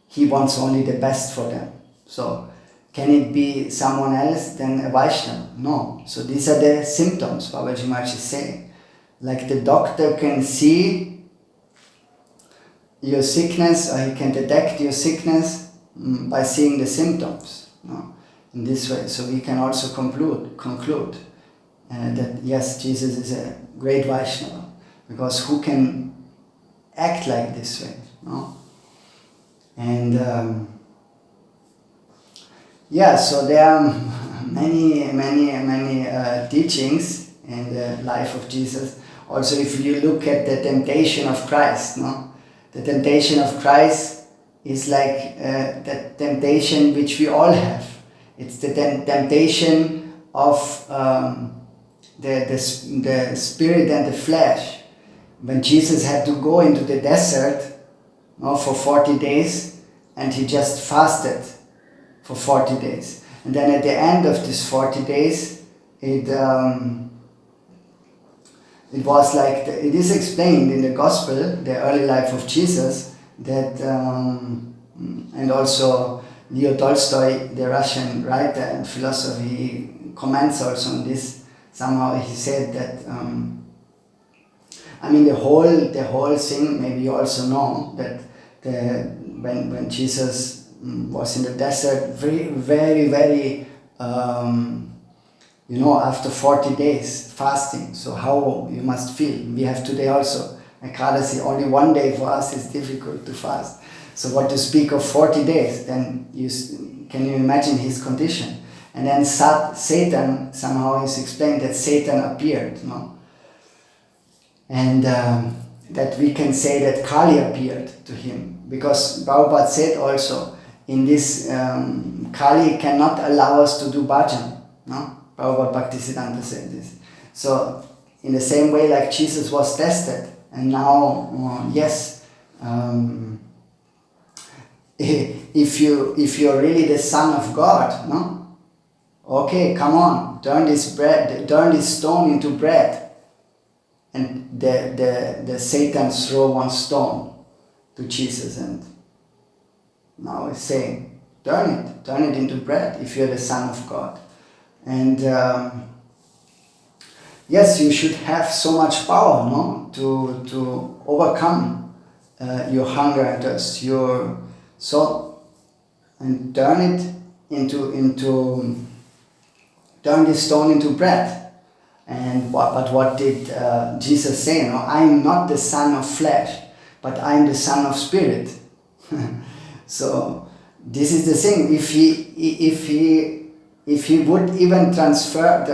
he wants only the best for them. So can it be someone else than a Vaishnava? No. So these are the symptoms Babaji Maharaj is saying. Like the doctor can see your sickness, or he can detect your sickness by seeing the symptoms. No? In this way, so we can also conclude that yes, Jesus is a great Vaishnava, because who can act like this way, no? And so there are many teachings in the life of Jesus. Also, if you look at the temptation of Christ, no, the temptation of Christ is like the temptation which we all have. It's the temptation of the spirit and the flesh. When Jesus had to go into the desert for 40 days, and he just fasted for 40 days. And then at the end of these 40 days, it was like, it is explained in the Gospel, the early life of Jesus, that, and also Leo Tolstoy, the Russian writer and philosopher, he comments also on this. Somehow he said that, the whole thing, maybe you also know, that when Jesus was in the desert, very, after 40 days fasting, so how you must feel. We have today also Ekadasi, only one day for us is difficult to fast. So what to speak of 40 days, then can you imagine his condition? And then Satan, somehow is explained that Satan appeared, no? And that we can say that Kali appeared to him, because Prabhupada said also, in this, Kali cannot allow us to do bhajan, no? Prabhupada Bhaktisiddhanta said this. So, in the same way like Jesus was tested, and now, yes, if you're really the Son of God, no? Okay, come on, turn this stone into bread. And the Satan throw one stone to Jesus, and now he's saying, turn it into bread if you're the Son of God. And yes, you should have so much power, no, to overcome your hunger and thirst, and turn this stone into bread. And but what did Jesus say? No, I am not the son of flesh, but I am the son of spirit. So this is the thing. If he would even transform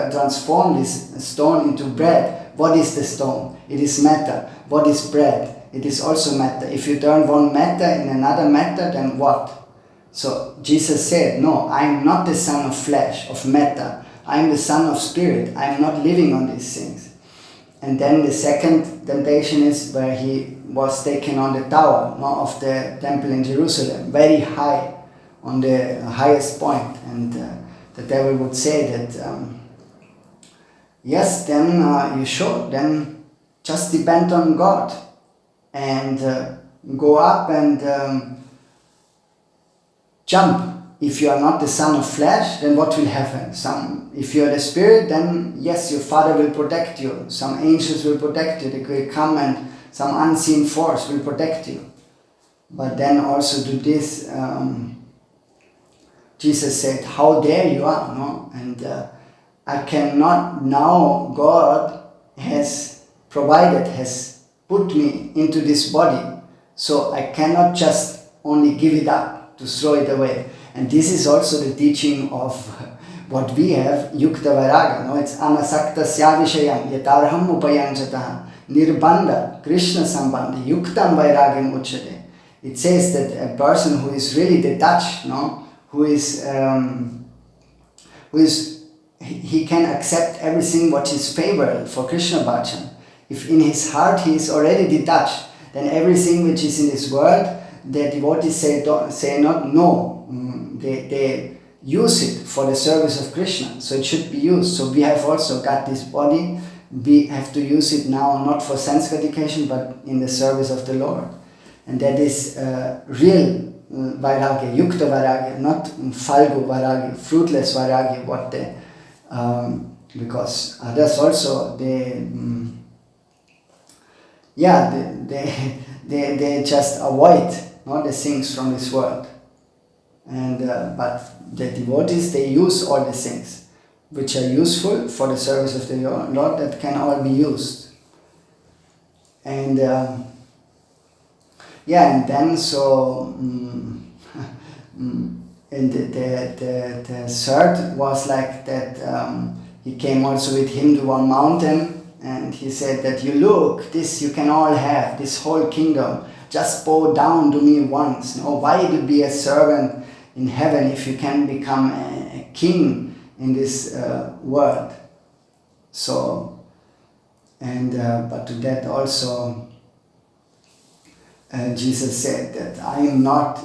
this stone into bread, what is the stone? It is matter. What is bread? It is also matter. If you turn one matter in another matter, then what? So Jesus said, no, I am not the son of flesh, of matter. I am the son of spirit. I am not living on these things. And then the second temptation is where he was taken on the tower, no, of the temple in Jerusalem, very high, on the highest point. And the devil would say that, yes, then you should, then just depend on God and go up and jump. If you are not the son of flesh, then what will happen? If you are the spirit, then yes, your Father will protect you. Some angels will protect you. They will come, and some unseen force will protect you. But then also to this, Jesus said, how dare you are, no? And I cannot, now God has provided, has put me into this body, so I cannot just only give it up, to throw it away. And this is also the teaching of what we have, Yukta Vairaga, no? It's Anasakta Syavishayam, Yatarham Upayanjataha, Nirbandha, Krishna Sambandha, Yuktam Vairagam Uchate. It says that a person who is really detached, no? Who is, he can accept everything what is favorable for Krishna Bhajan. If in his heart he is already detached, then everything which is in this world, the devotees say not no. They use it for the service of Krishna, so it should be used. So we have also got this body, we have to use it now not for sense gratification but in the service of the Lord. And that is real Vairagya, Yukta Vairagya, not Falgu Vairagya, fruitless Vairagya, what they, because others also, they just avoid, not the things from this world. And but the devotees, they use all the things which are useful for the service of the Lord, that can all be used. And and then so and the third was like that, he came also with him to one mountain, and he said that, you look, this you can all have, this whole kingdom, just bow down to me once. No, why to be a servant in heaven if you can become a king in this world? So, and but to that also Jesus said that I am not,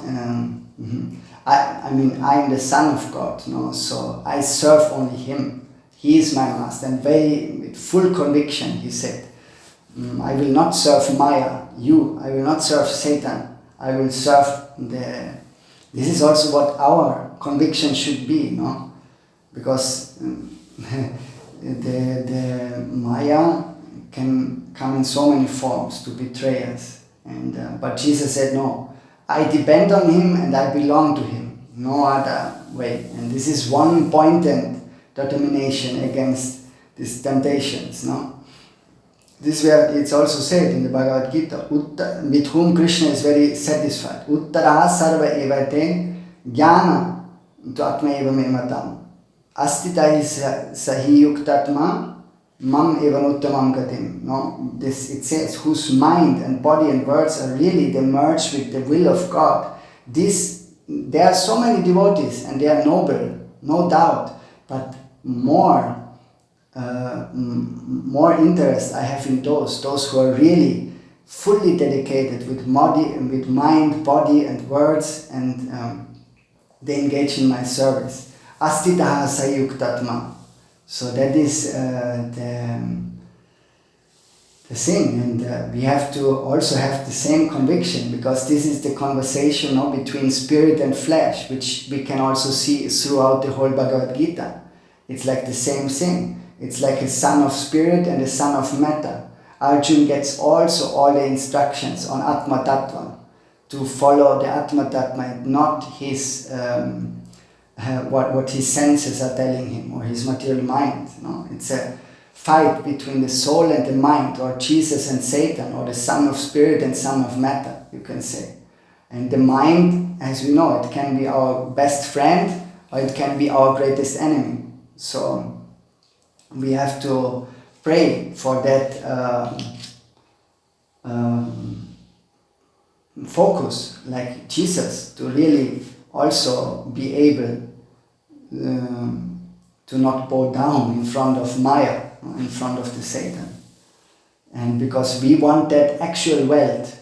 I am the Son of God, no? So I serve only Him. He is my master, and with full conviction he said, I will not serve Maya, I will not serve Satan, I will serve this is also what our conviction should be, no? Because the Maya can come in so many forms to betray us, and but Jesus said, no, I depend on Him and I belong to Him, no other way. And this is one pointed determination against these temptations, no? This where it's also said in the Bhagavad Gita, with whom Krishna is very satisfied. Uttara sarva evate jnana atma eva me matam. Astita sahi yuktatma mam evan uttamam gatim. No, this it says, whose mind and body and words are really they merge with the will of God. There are so many devotees and they are noble, no doubt, but more interest I have in those who are really fully dedicated with mind, body and words, and they engage in my service. Astitaha sayuktatma. So that is the thing, and we have to also have the same conviction, because this is the conversation between spirit and flesh, which we can also see throughout the whole Bhagavad Gita. It's like the same thing. It's like a son of spirit and a son of matter. Arjuna gets also all the instructions on Atma Tattva, to follow the Atma Tattva, not his what his senses are telling him or his material mind. No, it's a fight between the soul and the mind, or Jesus and Satan, or the son of spirit and son of matter, you can say. And the mind, as we know, it can be our best friend or it can be our greatest enemy. So we have to pray for that focus, like Jesus, to really also be able to not bow down in front of Maya, in front of the Satan. And because we want that actual wealth,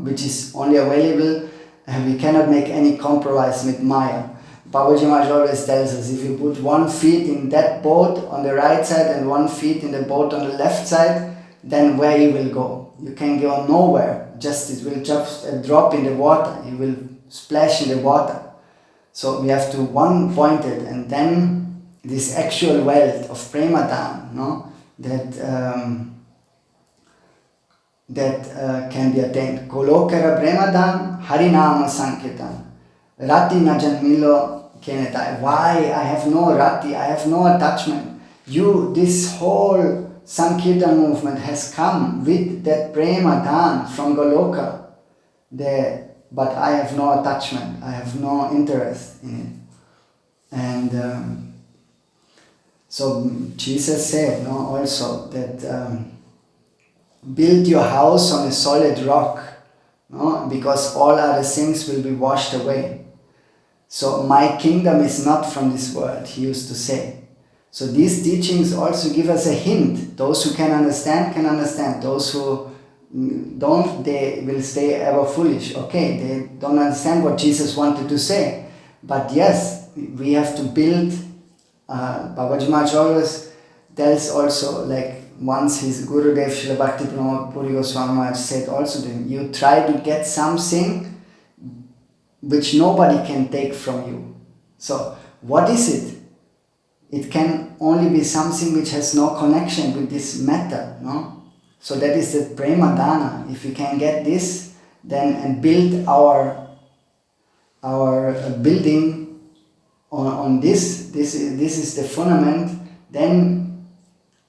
which is only available, and we cannot make any compromise with Maya. Babaji Maharaj always tells us, if you put 1 foot in that boat on the right side and 1 foot in the boat on the left side, then where you will go? You can go nowhere. It will just a drop in the water. You will splash in the water. So we have to one pointed, and then this actual wealth of Premadhan, that can be attained. Golokara Premadhan, Harinama Sankirtan. Rati na janmilo kenetai. Why? I have no rati, I have no attachment. This whole Sankirtan movement has come with that Premadhan from Goloka. But I have no attachment, I have no interest in it. And so Jesus said also that build your house on a solid rock, because all other things will be washed away. So my kingdom is not from this world, he used to say. So these teachings also give us a hint. Those who can understand, can understand. Those who don't, they will stay ever foolish. Okay, they don't understand what Jesus wanted to say. But yes, we have to build. Babaji Maharaj always tells also, like once his Gurudev Srila Bhakti Puri Goswami Maharaj said also to him, you try to get something which nobody can take from you. So what is it? It can only be something which has no connection with this matter, So that is the Premadana. If we can get this, then and build our building on this is the fundament, then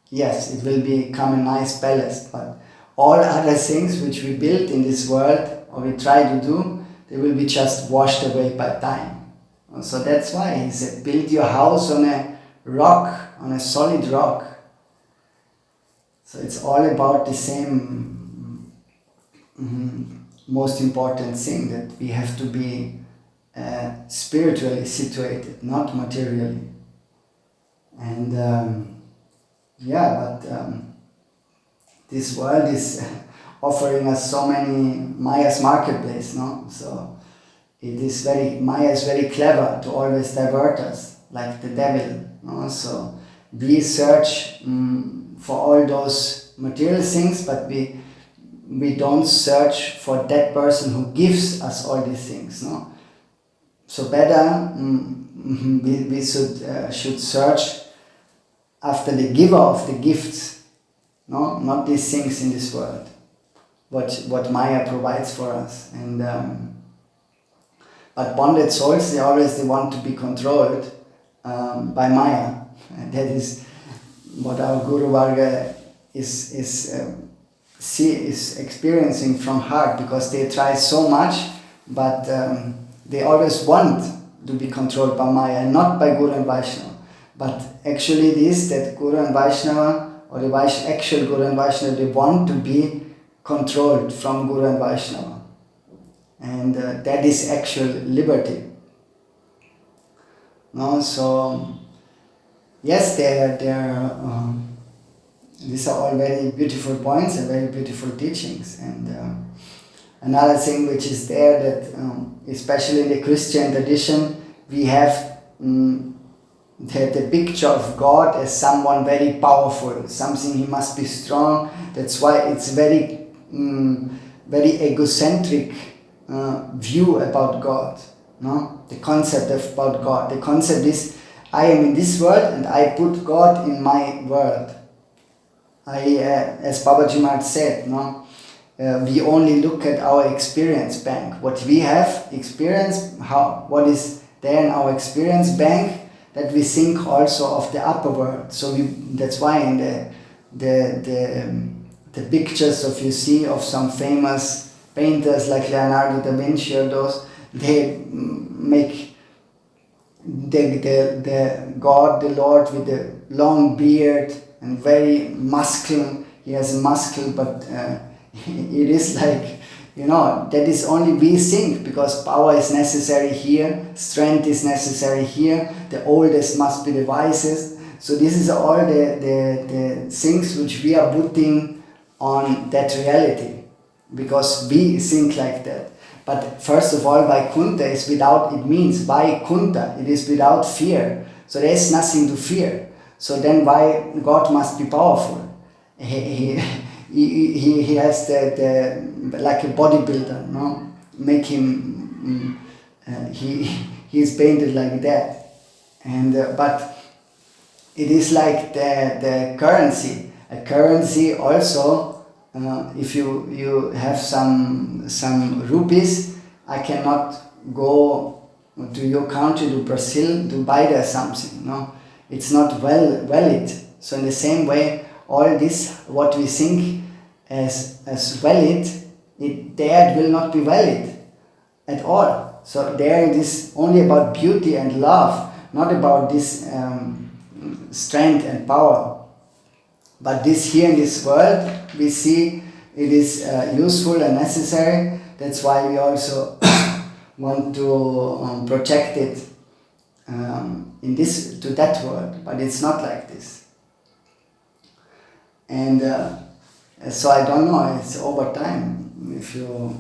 yes, it will become a nice palace. But all other things which we build in this world, or we try to do, they will be just washed away by time. So that's why he said, build your house on a rock, on a solid rock. So it's all about the same most important thing, that we have to be spiritually situated, not materially. And this world is offering us so many Maya's marketplace, So Maya is very clever to always divert us, like the devil, So we search for all those material things, but we don't search for that person who gives us all these things, So better we should search after the giver of the gifts, not these things in this world, what Maya provides for us. And but bonded souls, they want to be controlled by Maya, and that is what our Guruvarga is experiencing from heart, because they try so much, but they always want to be controlled by Maya and not by Guru and Vaishnava. But actually it is that Guru and Vaishnava, or the actual Guru and Vaishnava, they want to be controlled from Guru and Vaishnava. And that is actual liberty. No, so yes, these are all very beautiful points and very beautiful teachings. And another thing which is there, that especially in the Christian tradition, we have the picture of God as someone very powerful, something he must be strong. That's why it's very egocentric view about God. No, the concept about God. The concept is, I am in this world and I put God in my world. As Babaji Maharaj said, no, we only look at our experience bank. What we have experienced, what is there in our experience bank, that we think also of the upper world. So that's why in the pictures you see of some famous painters like Leonardo da Vinci or those, they make the God, the Lord, with a long beard and very masculine. He has a muscle, but it is like, that is only we think, because power is necessary here, strength is necessary here, the oldest must be the wisest. So this is all the things which we are putting on that reality, because we think like that. But first of all, Vaikuntha is without, it means Vaikuntha, it is without fear. So there is nothing to fear. So then why God must be powerful? He has the like a bodybuilder, no? Make him, he is painted like that. And but it is like the currency. A currency also, if you have some rupees, I cannot go to your country, to Brazil, to buy there something. No, it's not valid. So in the same way, all this what we think as valid, it will not be valid at all. So there it is only about beauty and love, not about this strength and power. But this here in this world, we see it is useful and necessary. That's why we also want to project it in this to that world. But it's not like this. And so I don't know. It's over time. If you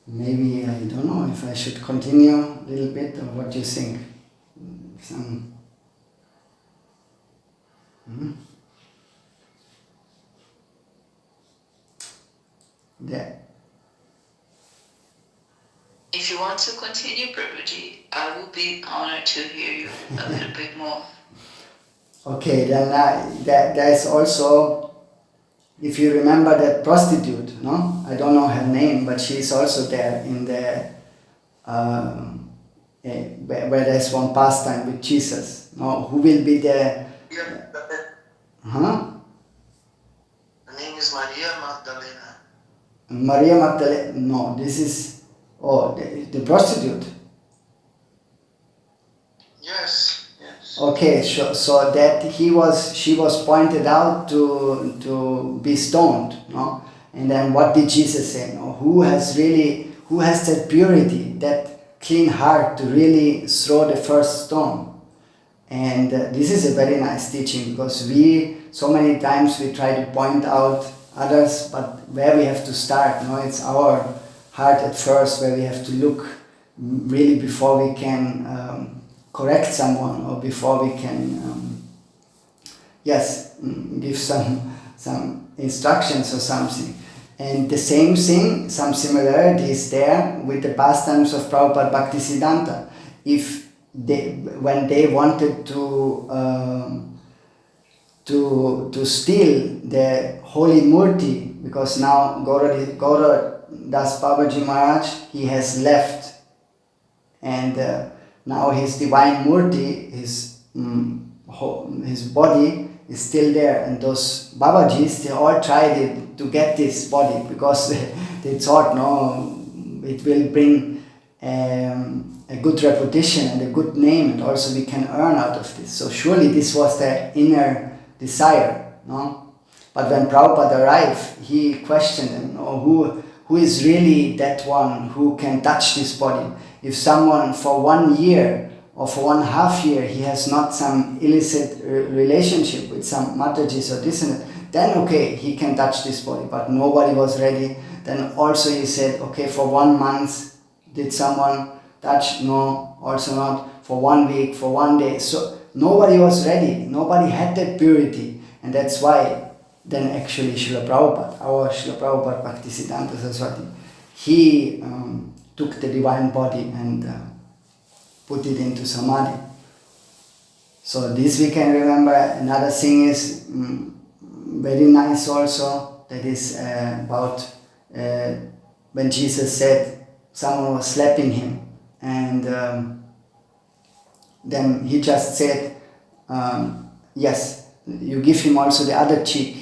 maybe, I don't know if I should continue a little bit, or what do you think? Yeah. If you want to continue, Prabhuji, I will be honored to hear you a little bit more. Okay, then there is also, if you remember that prostitute, no? I don't know her name, but she is also there in the where there is one pastime with Jesus. No, who will be the? Huh? Her name is Maria Magdalena. Maria Magdalena. No, this is the prostitute. Yes. Okay, so that she was pointed out to be stoned, no? And then what did Jesus say? No? Who has that purity, that clean heart to really throw the first stone? And this is a very nice teaching, because so many times we try to point out others, but where we have to start, no? It's our heart at first, where we have to look really before we can correct someone, or before we can give some instructions or something. And the same thing, some similarities there with the pastimes of Prabhupada Bhaktisiddhanta. When they wanted to steal the holy murti, because now Gauradas Babaji Maharaj, he has left, and now his divine murti, his body is still there, and those Babajis, they all tried to get this body because they thought, no, it will bring a good reputation and a good name, and also we can earn out of this. So surely this was their inner desire, no? But when Prabhupada arrived, he questioned them, no, who is really that one who can touch this body? If someone for 1 year or for 1.5 years he has not some illicit relationship with some Matajis or this and that, then okay, he can touch this body. But nobody was ready. Then also he said, okay, for 1 month, did someone touch? No, also not. For 1 week, for 1 day. So nobody was ready. Nobody had that purity. And that's why then actually Srila Prabhupada, our Srila Prabhupada Bhaktisiddhanta Saraswati, he took the divine body and put it into Samadhi. So this we can remember. Another thing is very nice also, that is about when Jesus said someone was slapping him, and then he just said, yes, you give him also the other cheek,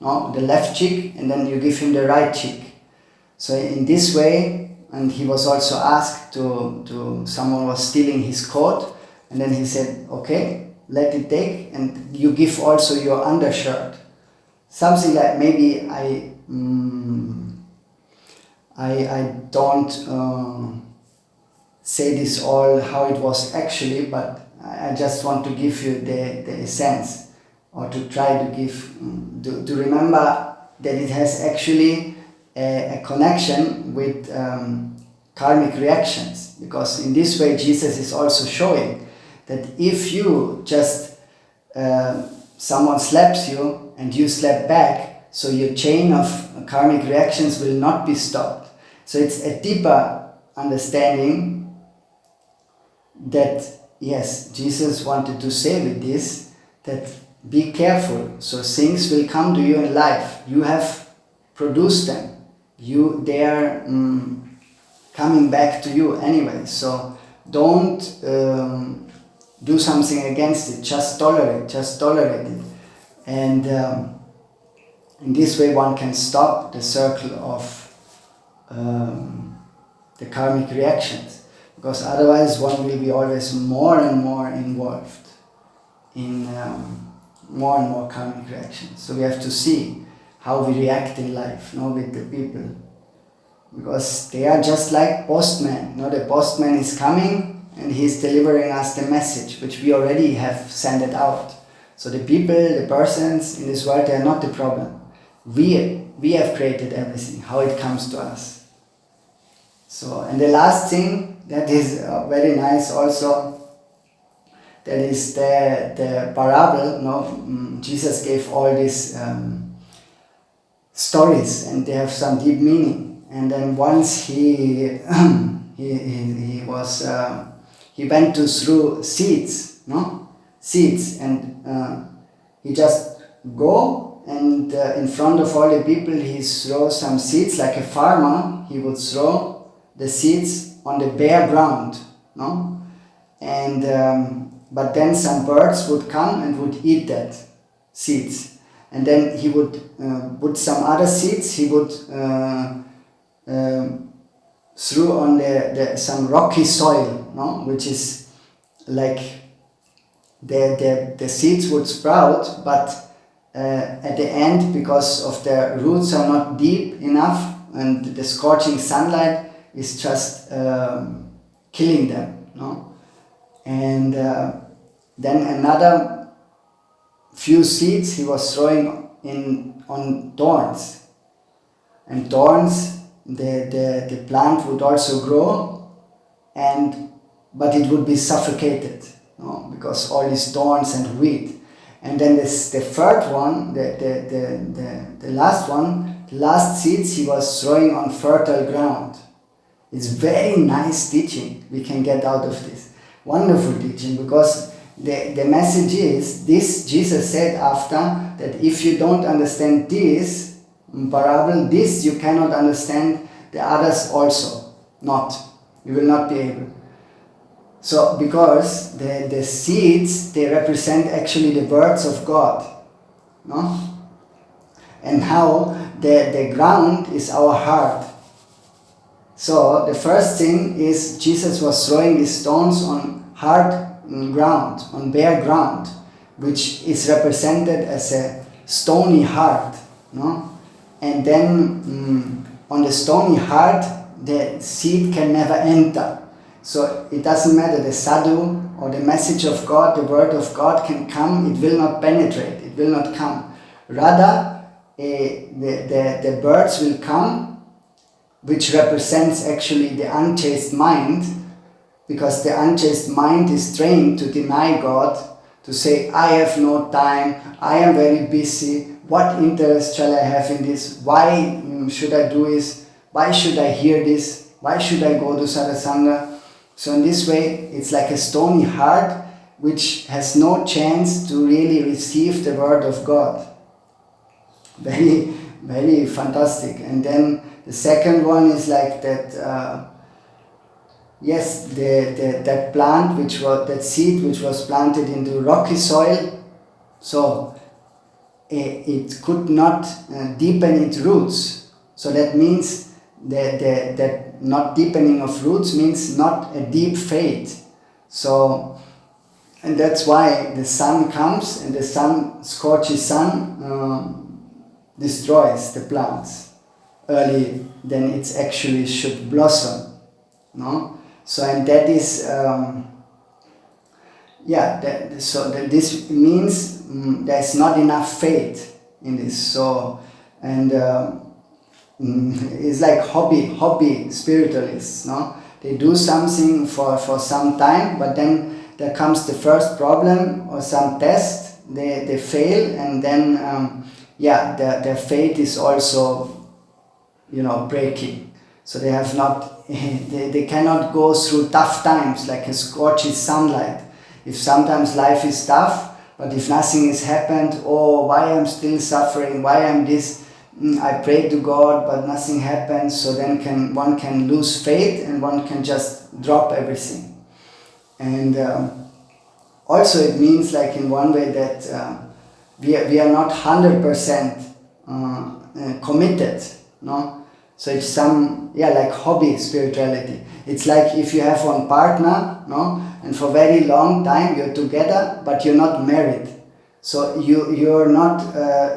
no? The left cheek, and then you give him the right cheek. So in this way, and he was also asked to someone was stealing his coat, and then he said, okay, let it take, and you give also your undershirt. Something like, maybe I don't say this all how it was actually, but I just want to give you the essence, or to try to give, to remember that it has actually a connection with karmic reactions, because in this way Jesus is also showing that if you just, someone slaps you and you slap back, so your chain of karmic reactions will not be stopped. So it's a deeper understanding that, yes, Jesus wanted to say with this, that be careful. So things will come to you in life. You have produced them. They are coming back to you anyway. So don't do something against it. Just tolerate it. And in this way one can stop the circle of the karmic reactions. Because otherwise one will be always more and more involved in more and more karmic reactions. So we have to see how we react in life, with the people. Because they are just like postman. The postman is coming and he is delivering us the message, which we already have sent it out. So the people, the persons in this world, they are not the problem. We have created everything, how it comes to us. So, and the last thing that is very nice also, that is the parable. Jesus gave all these stories, and they have some deep meaning. And then once he went through seeds, seeds, and he just go and in front of all the people he throw some seeds, like a farmer. He would throw the seeds on the bare ground, and but then some birds would come and would eat that seeds, and then he would put some other seeds. He would throw on some rocky soil, which is like the seeds would sprout, but at the end, because of the roots are not deep enough and the scorching sunlight is just killing them, and then another few seeds he was throwing on thorns, and thorns, the plant would also grow, but it would be suffocated, because all these thorns and weed. And then the third one, the last seeds he was throwing on fertile ground. It's very nice teaching we can get out of this. Wonderful teaching, because the message is this. Jesus said after that if you don't understand this parable, this you cannot understand the others also. You will not be able. So because the seeds, they represent actually the words of God. no? And how the ground is our heart. So the first thing is Jesus was throwing these stones on hard ground, on bare ground, which is represented as a stony heart, no? And then on the stony heart, the seed can never enter. So it doesn't matter, the sadhu or the message of God, the word of God can come, it will not penetrate, it will not come. Rather, the birds will come, which represents actually the unchaste mind, because the unchaste mind is trained to deny God, to say, I have no time, I am very busy, what interest shall I have in this, why should I do this, why should I hear this, why should I go to Sadhasanga? So in this way, it's like a stony heart which has no chance to really receive the word of God. Very, very fantastic. And then the second one is like that, yes, that plant, that seed which was planted into rocky soil, so it could not deepen its roots. So that means that not deepening of roots means not a deep faith. So, and that's why the sun comes and the sun, scorchy sun, destroys the plants early than it actually should blossom, no? So, and that is, this means there's not enough faith in this. So, and it's like hobby spiritualists, no? They do something for some time, but then there comes the first problem or some test, they fail, and then their faith is also, breaking. So they have not, they cannot go through tough times like a scorchy sunlight. If sometimes life is tough, but if nothing has happened, oh, why I'm still suffering, why I'm this, I prayed to God, but nothing happens, so then one can lose faith and one can just drop everything. And also it means, like, in one way that we are not 100% committed, no? So it's like hobby spirituality. It's like if you have one partner, no, and for very long time you're together, but you're not married. So you're not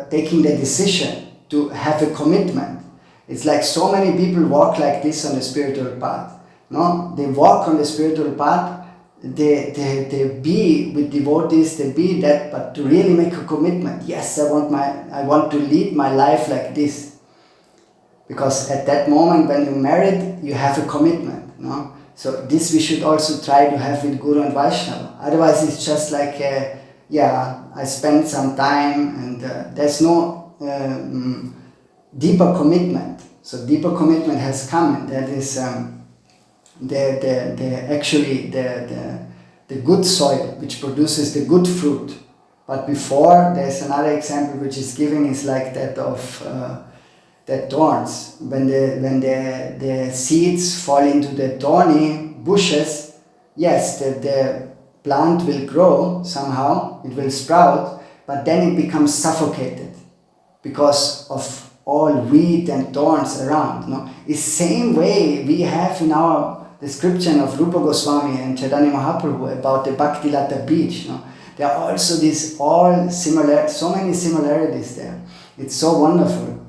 taking the decision to have a commitment. It's like so many people walk like this on the spiritual path. No, they walk on the spiritual path. They be with devotees. They be that, but to really make a commitment. Yes, I want to lead my life like this. Because at that moment when you're married, you have a commitment. No, so this we should also try to have with Guru and Vaishnava. Otherwise, it's just like I spend some time and there's no deeper commitment. So deeper commitment has come, and that is the good soil which produces the good fruit. But before, there's another example which is given, is like that of the thorns. When the seeds fall into the thorny bushes, yes, the plant will grow somehow, it will sprout, but then it becomes suffocated because of all weed and thorns around. No? It's same way we have in our description of Rupa Goswami and Chaitanya Mahaprabhu about the Bhakti Lata beach. No? There are also so many similarities there. It's so wonderful.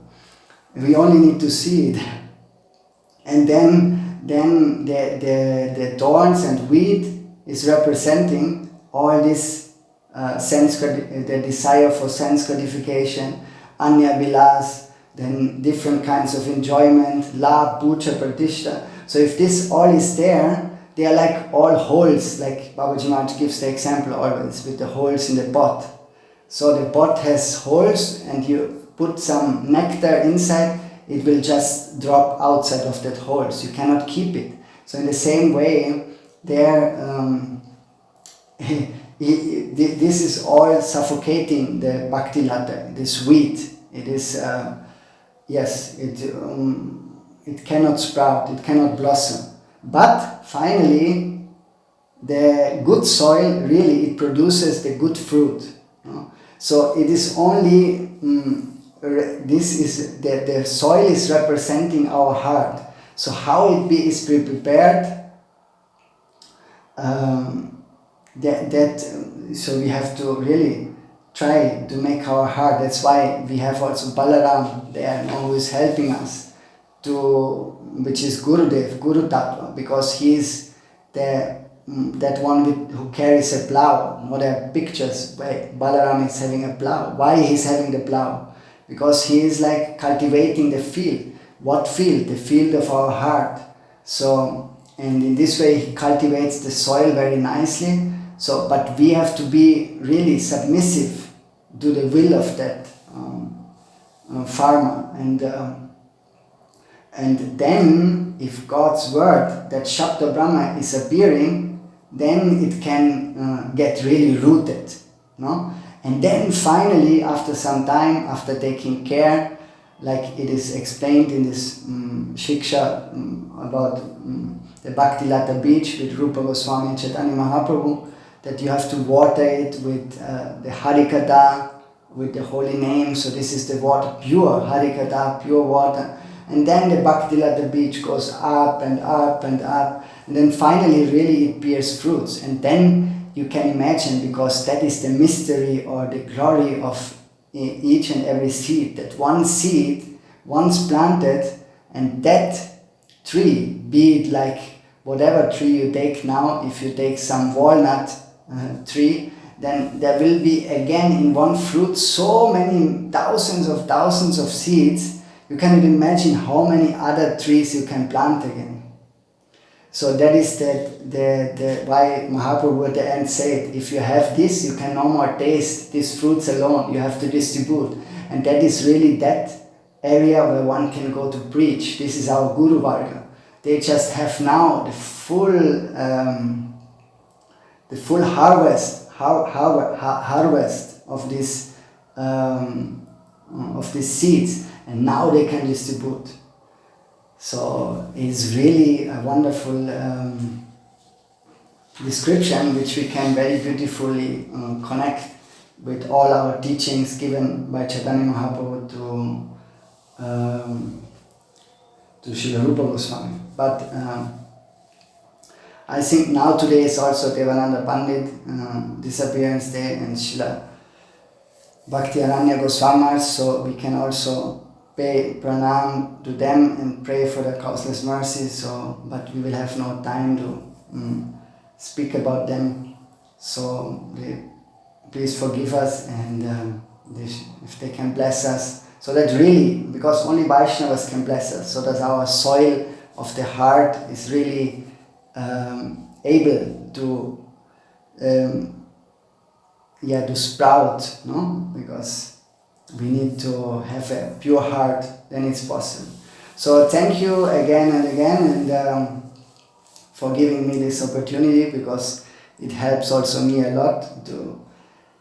We only need to see it. And then the thorns and weed is representing all this the desire for sense gratification, anya vilas, then different kinds of enjoyment, labh, puja, pratishtha. So if this all is there, they are like all holes, like Babaji Maharaj gives the example always with the holes in the pot. So the pot has holes, and you put some nectar inside, it will just drop outside of that holes. You cannot keep it. So in the same way, this is all suffocating the Bhakti Lata, this weed. It is, it cannot sprout, it cannot blossom. But finally, the good soil, really, it produces the good fruit. No? So it is only, this is, the soil is representing our heart. So how it is prepared, so we have to really try to make our heart. That's why we have also Balaram there, who is helping us, which is Gurudev, Guru Tattva, because he is that one who carries a plow. What are pictures where Balaram is having a plow? Why he is having the plow? Because he is like cultivating the field. What field? The field of our heart. So, and in this way he cultivates the soil very nicely. So, but we have to be really submissive to the will of that farmer. And then, if God's word, that Shabda Brahma, is appearing, then it can get really rooted, no? And then finally, after some time, after taking care, like it is explained in this Shiksha about the Bhakti Lata beach with Rupa Goswami and Chaitanya Mahaprabhu, that you have to water it with the Harikatha, with the holy name. So this is the water, pure Harikatha, pure water. And then the Bhakti Lata beach goes up and up and up. And then finally really it bears fruits. And then you can imagine, because that is the mystery or the glory of each and every seed, that one seed, once planted, and that tree, be it like whatever tree you take now, if you take some walnut tree, then there will be again in one fruit so many thousands of seeds. You cannot imagine how many other trees you can plant again. So that is why Mahaprabhu at the end said, if you have this, you can no more taste these fruits alone, you have to distribute. And that is really that area where one can go to preach. This is our Guruvarga. They just have now the full harvest of these seeds, and now they can distribute. So it's really a wonderful description which we can very beautifully connect with all our teachings given by Chaitanya Mahaprabhu to Srila Rupa Goswami. But I think now today is also Devananda Pandit disappearance day and Srila Bhakti Aranya Goswami, so we can also pay pranam to them and pray for their causeless mercy. So, but we will have no time to speak about them. So please forgive us, and if they can bless us, so that really, because only Vaishnavas can bless us, so that our soil of the heart is really able to to sprout, no? Because we need to have a pure heart, then it's possible. So thank you again and again, and for giving me this opportunity, because it helps also me a lot to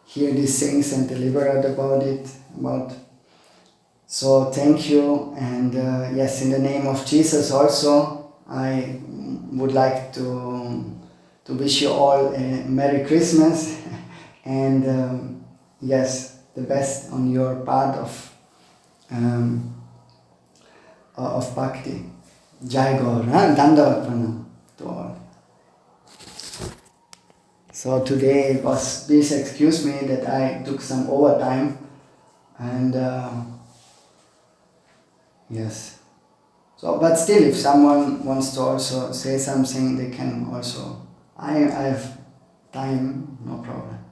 hear these things and deliberate about it. So thank you, and yes, in the name of Jesus also, I would like to wish you all a Merry Christmas and yes, the best on your part of bhakti. Jai Gaur, Dandavat Pranam to all. So today please excuse me that I took some overtime, and yes. So, but still, if someone wants to also say something, they can also. I have time, no problem.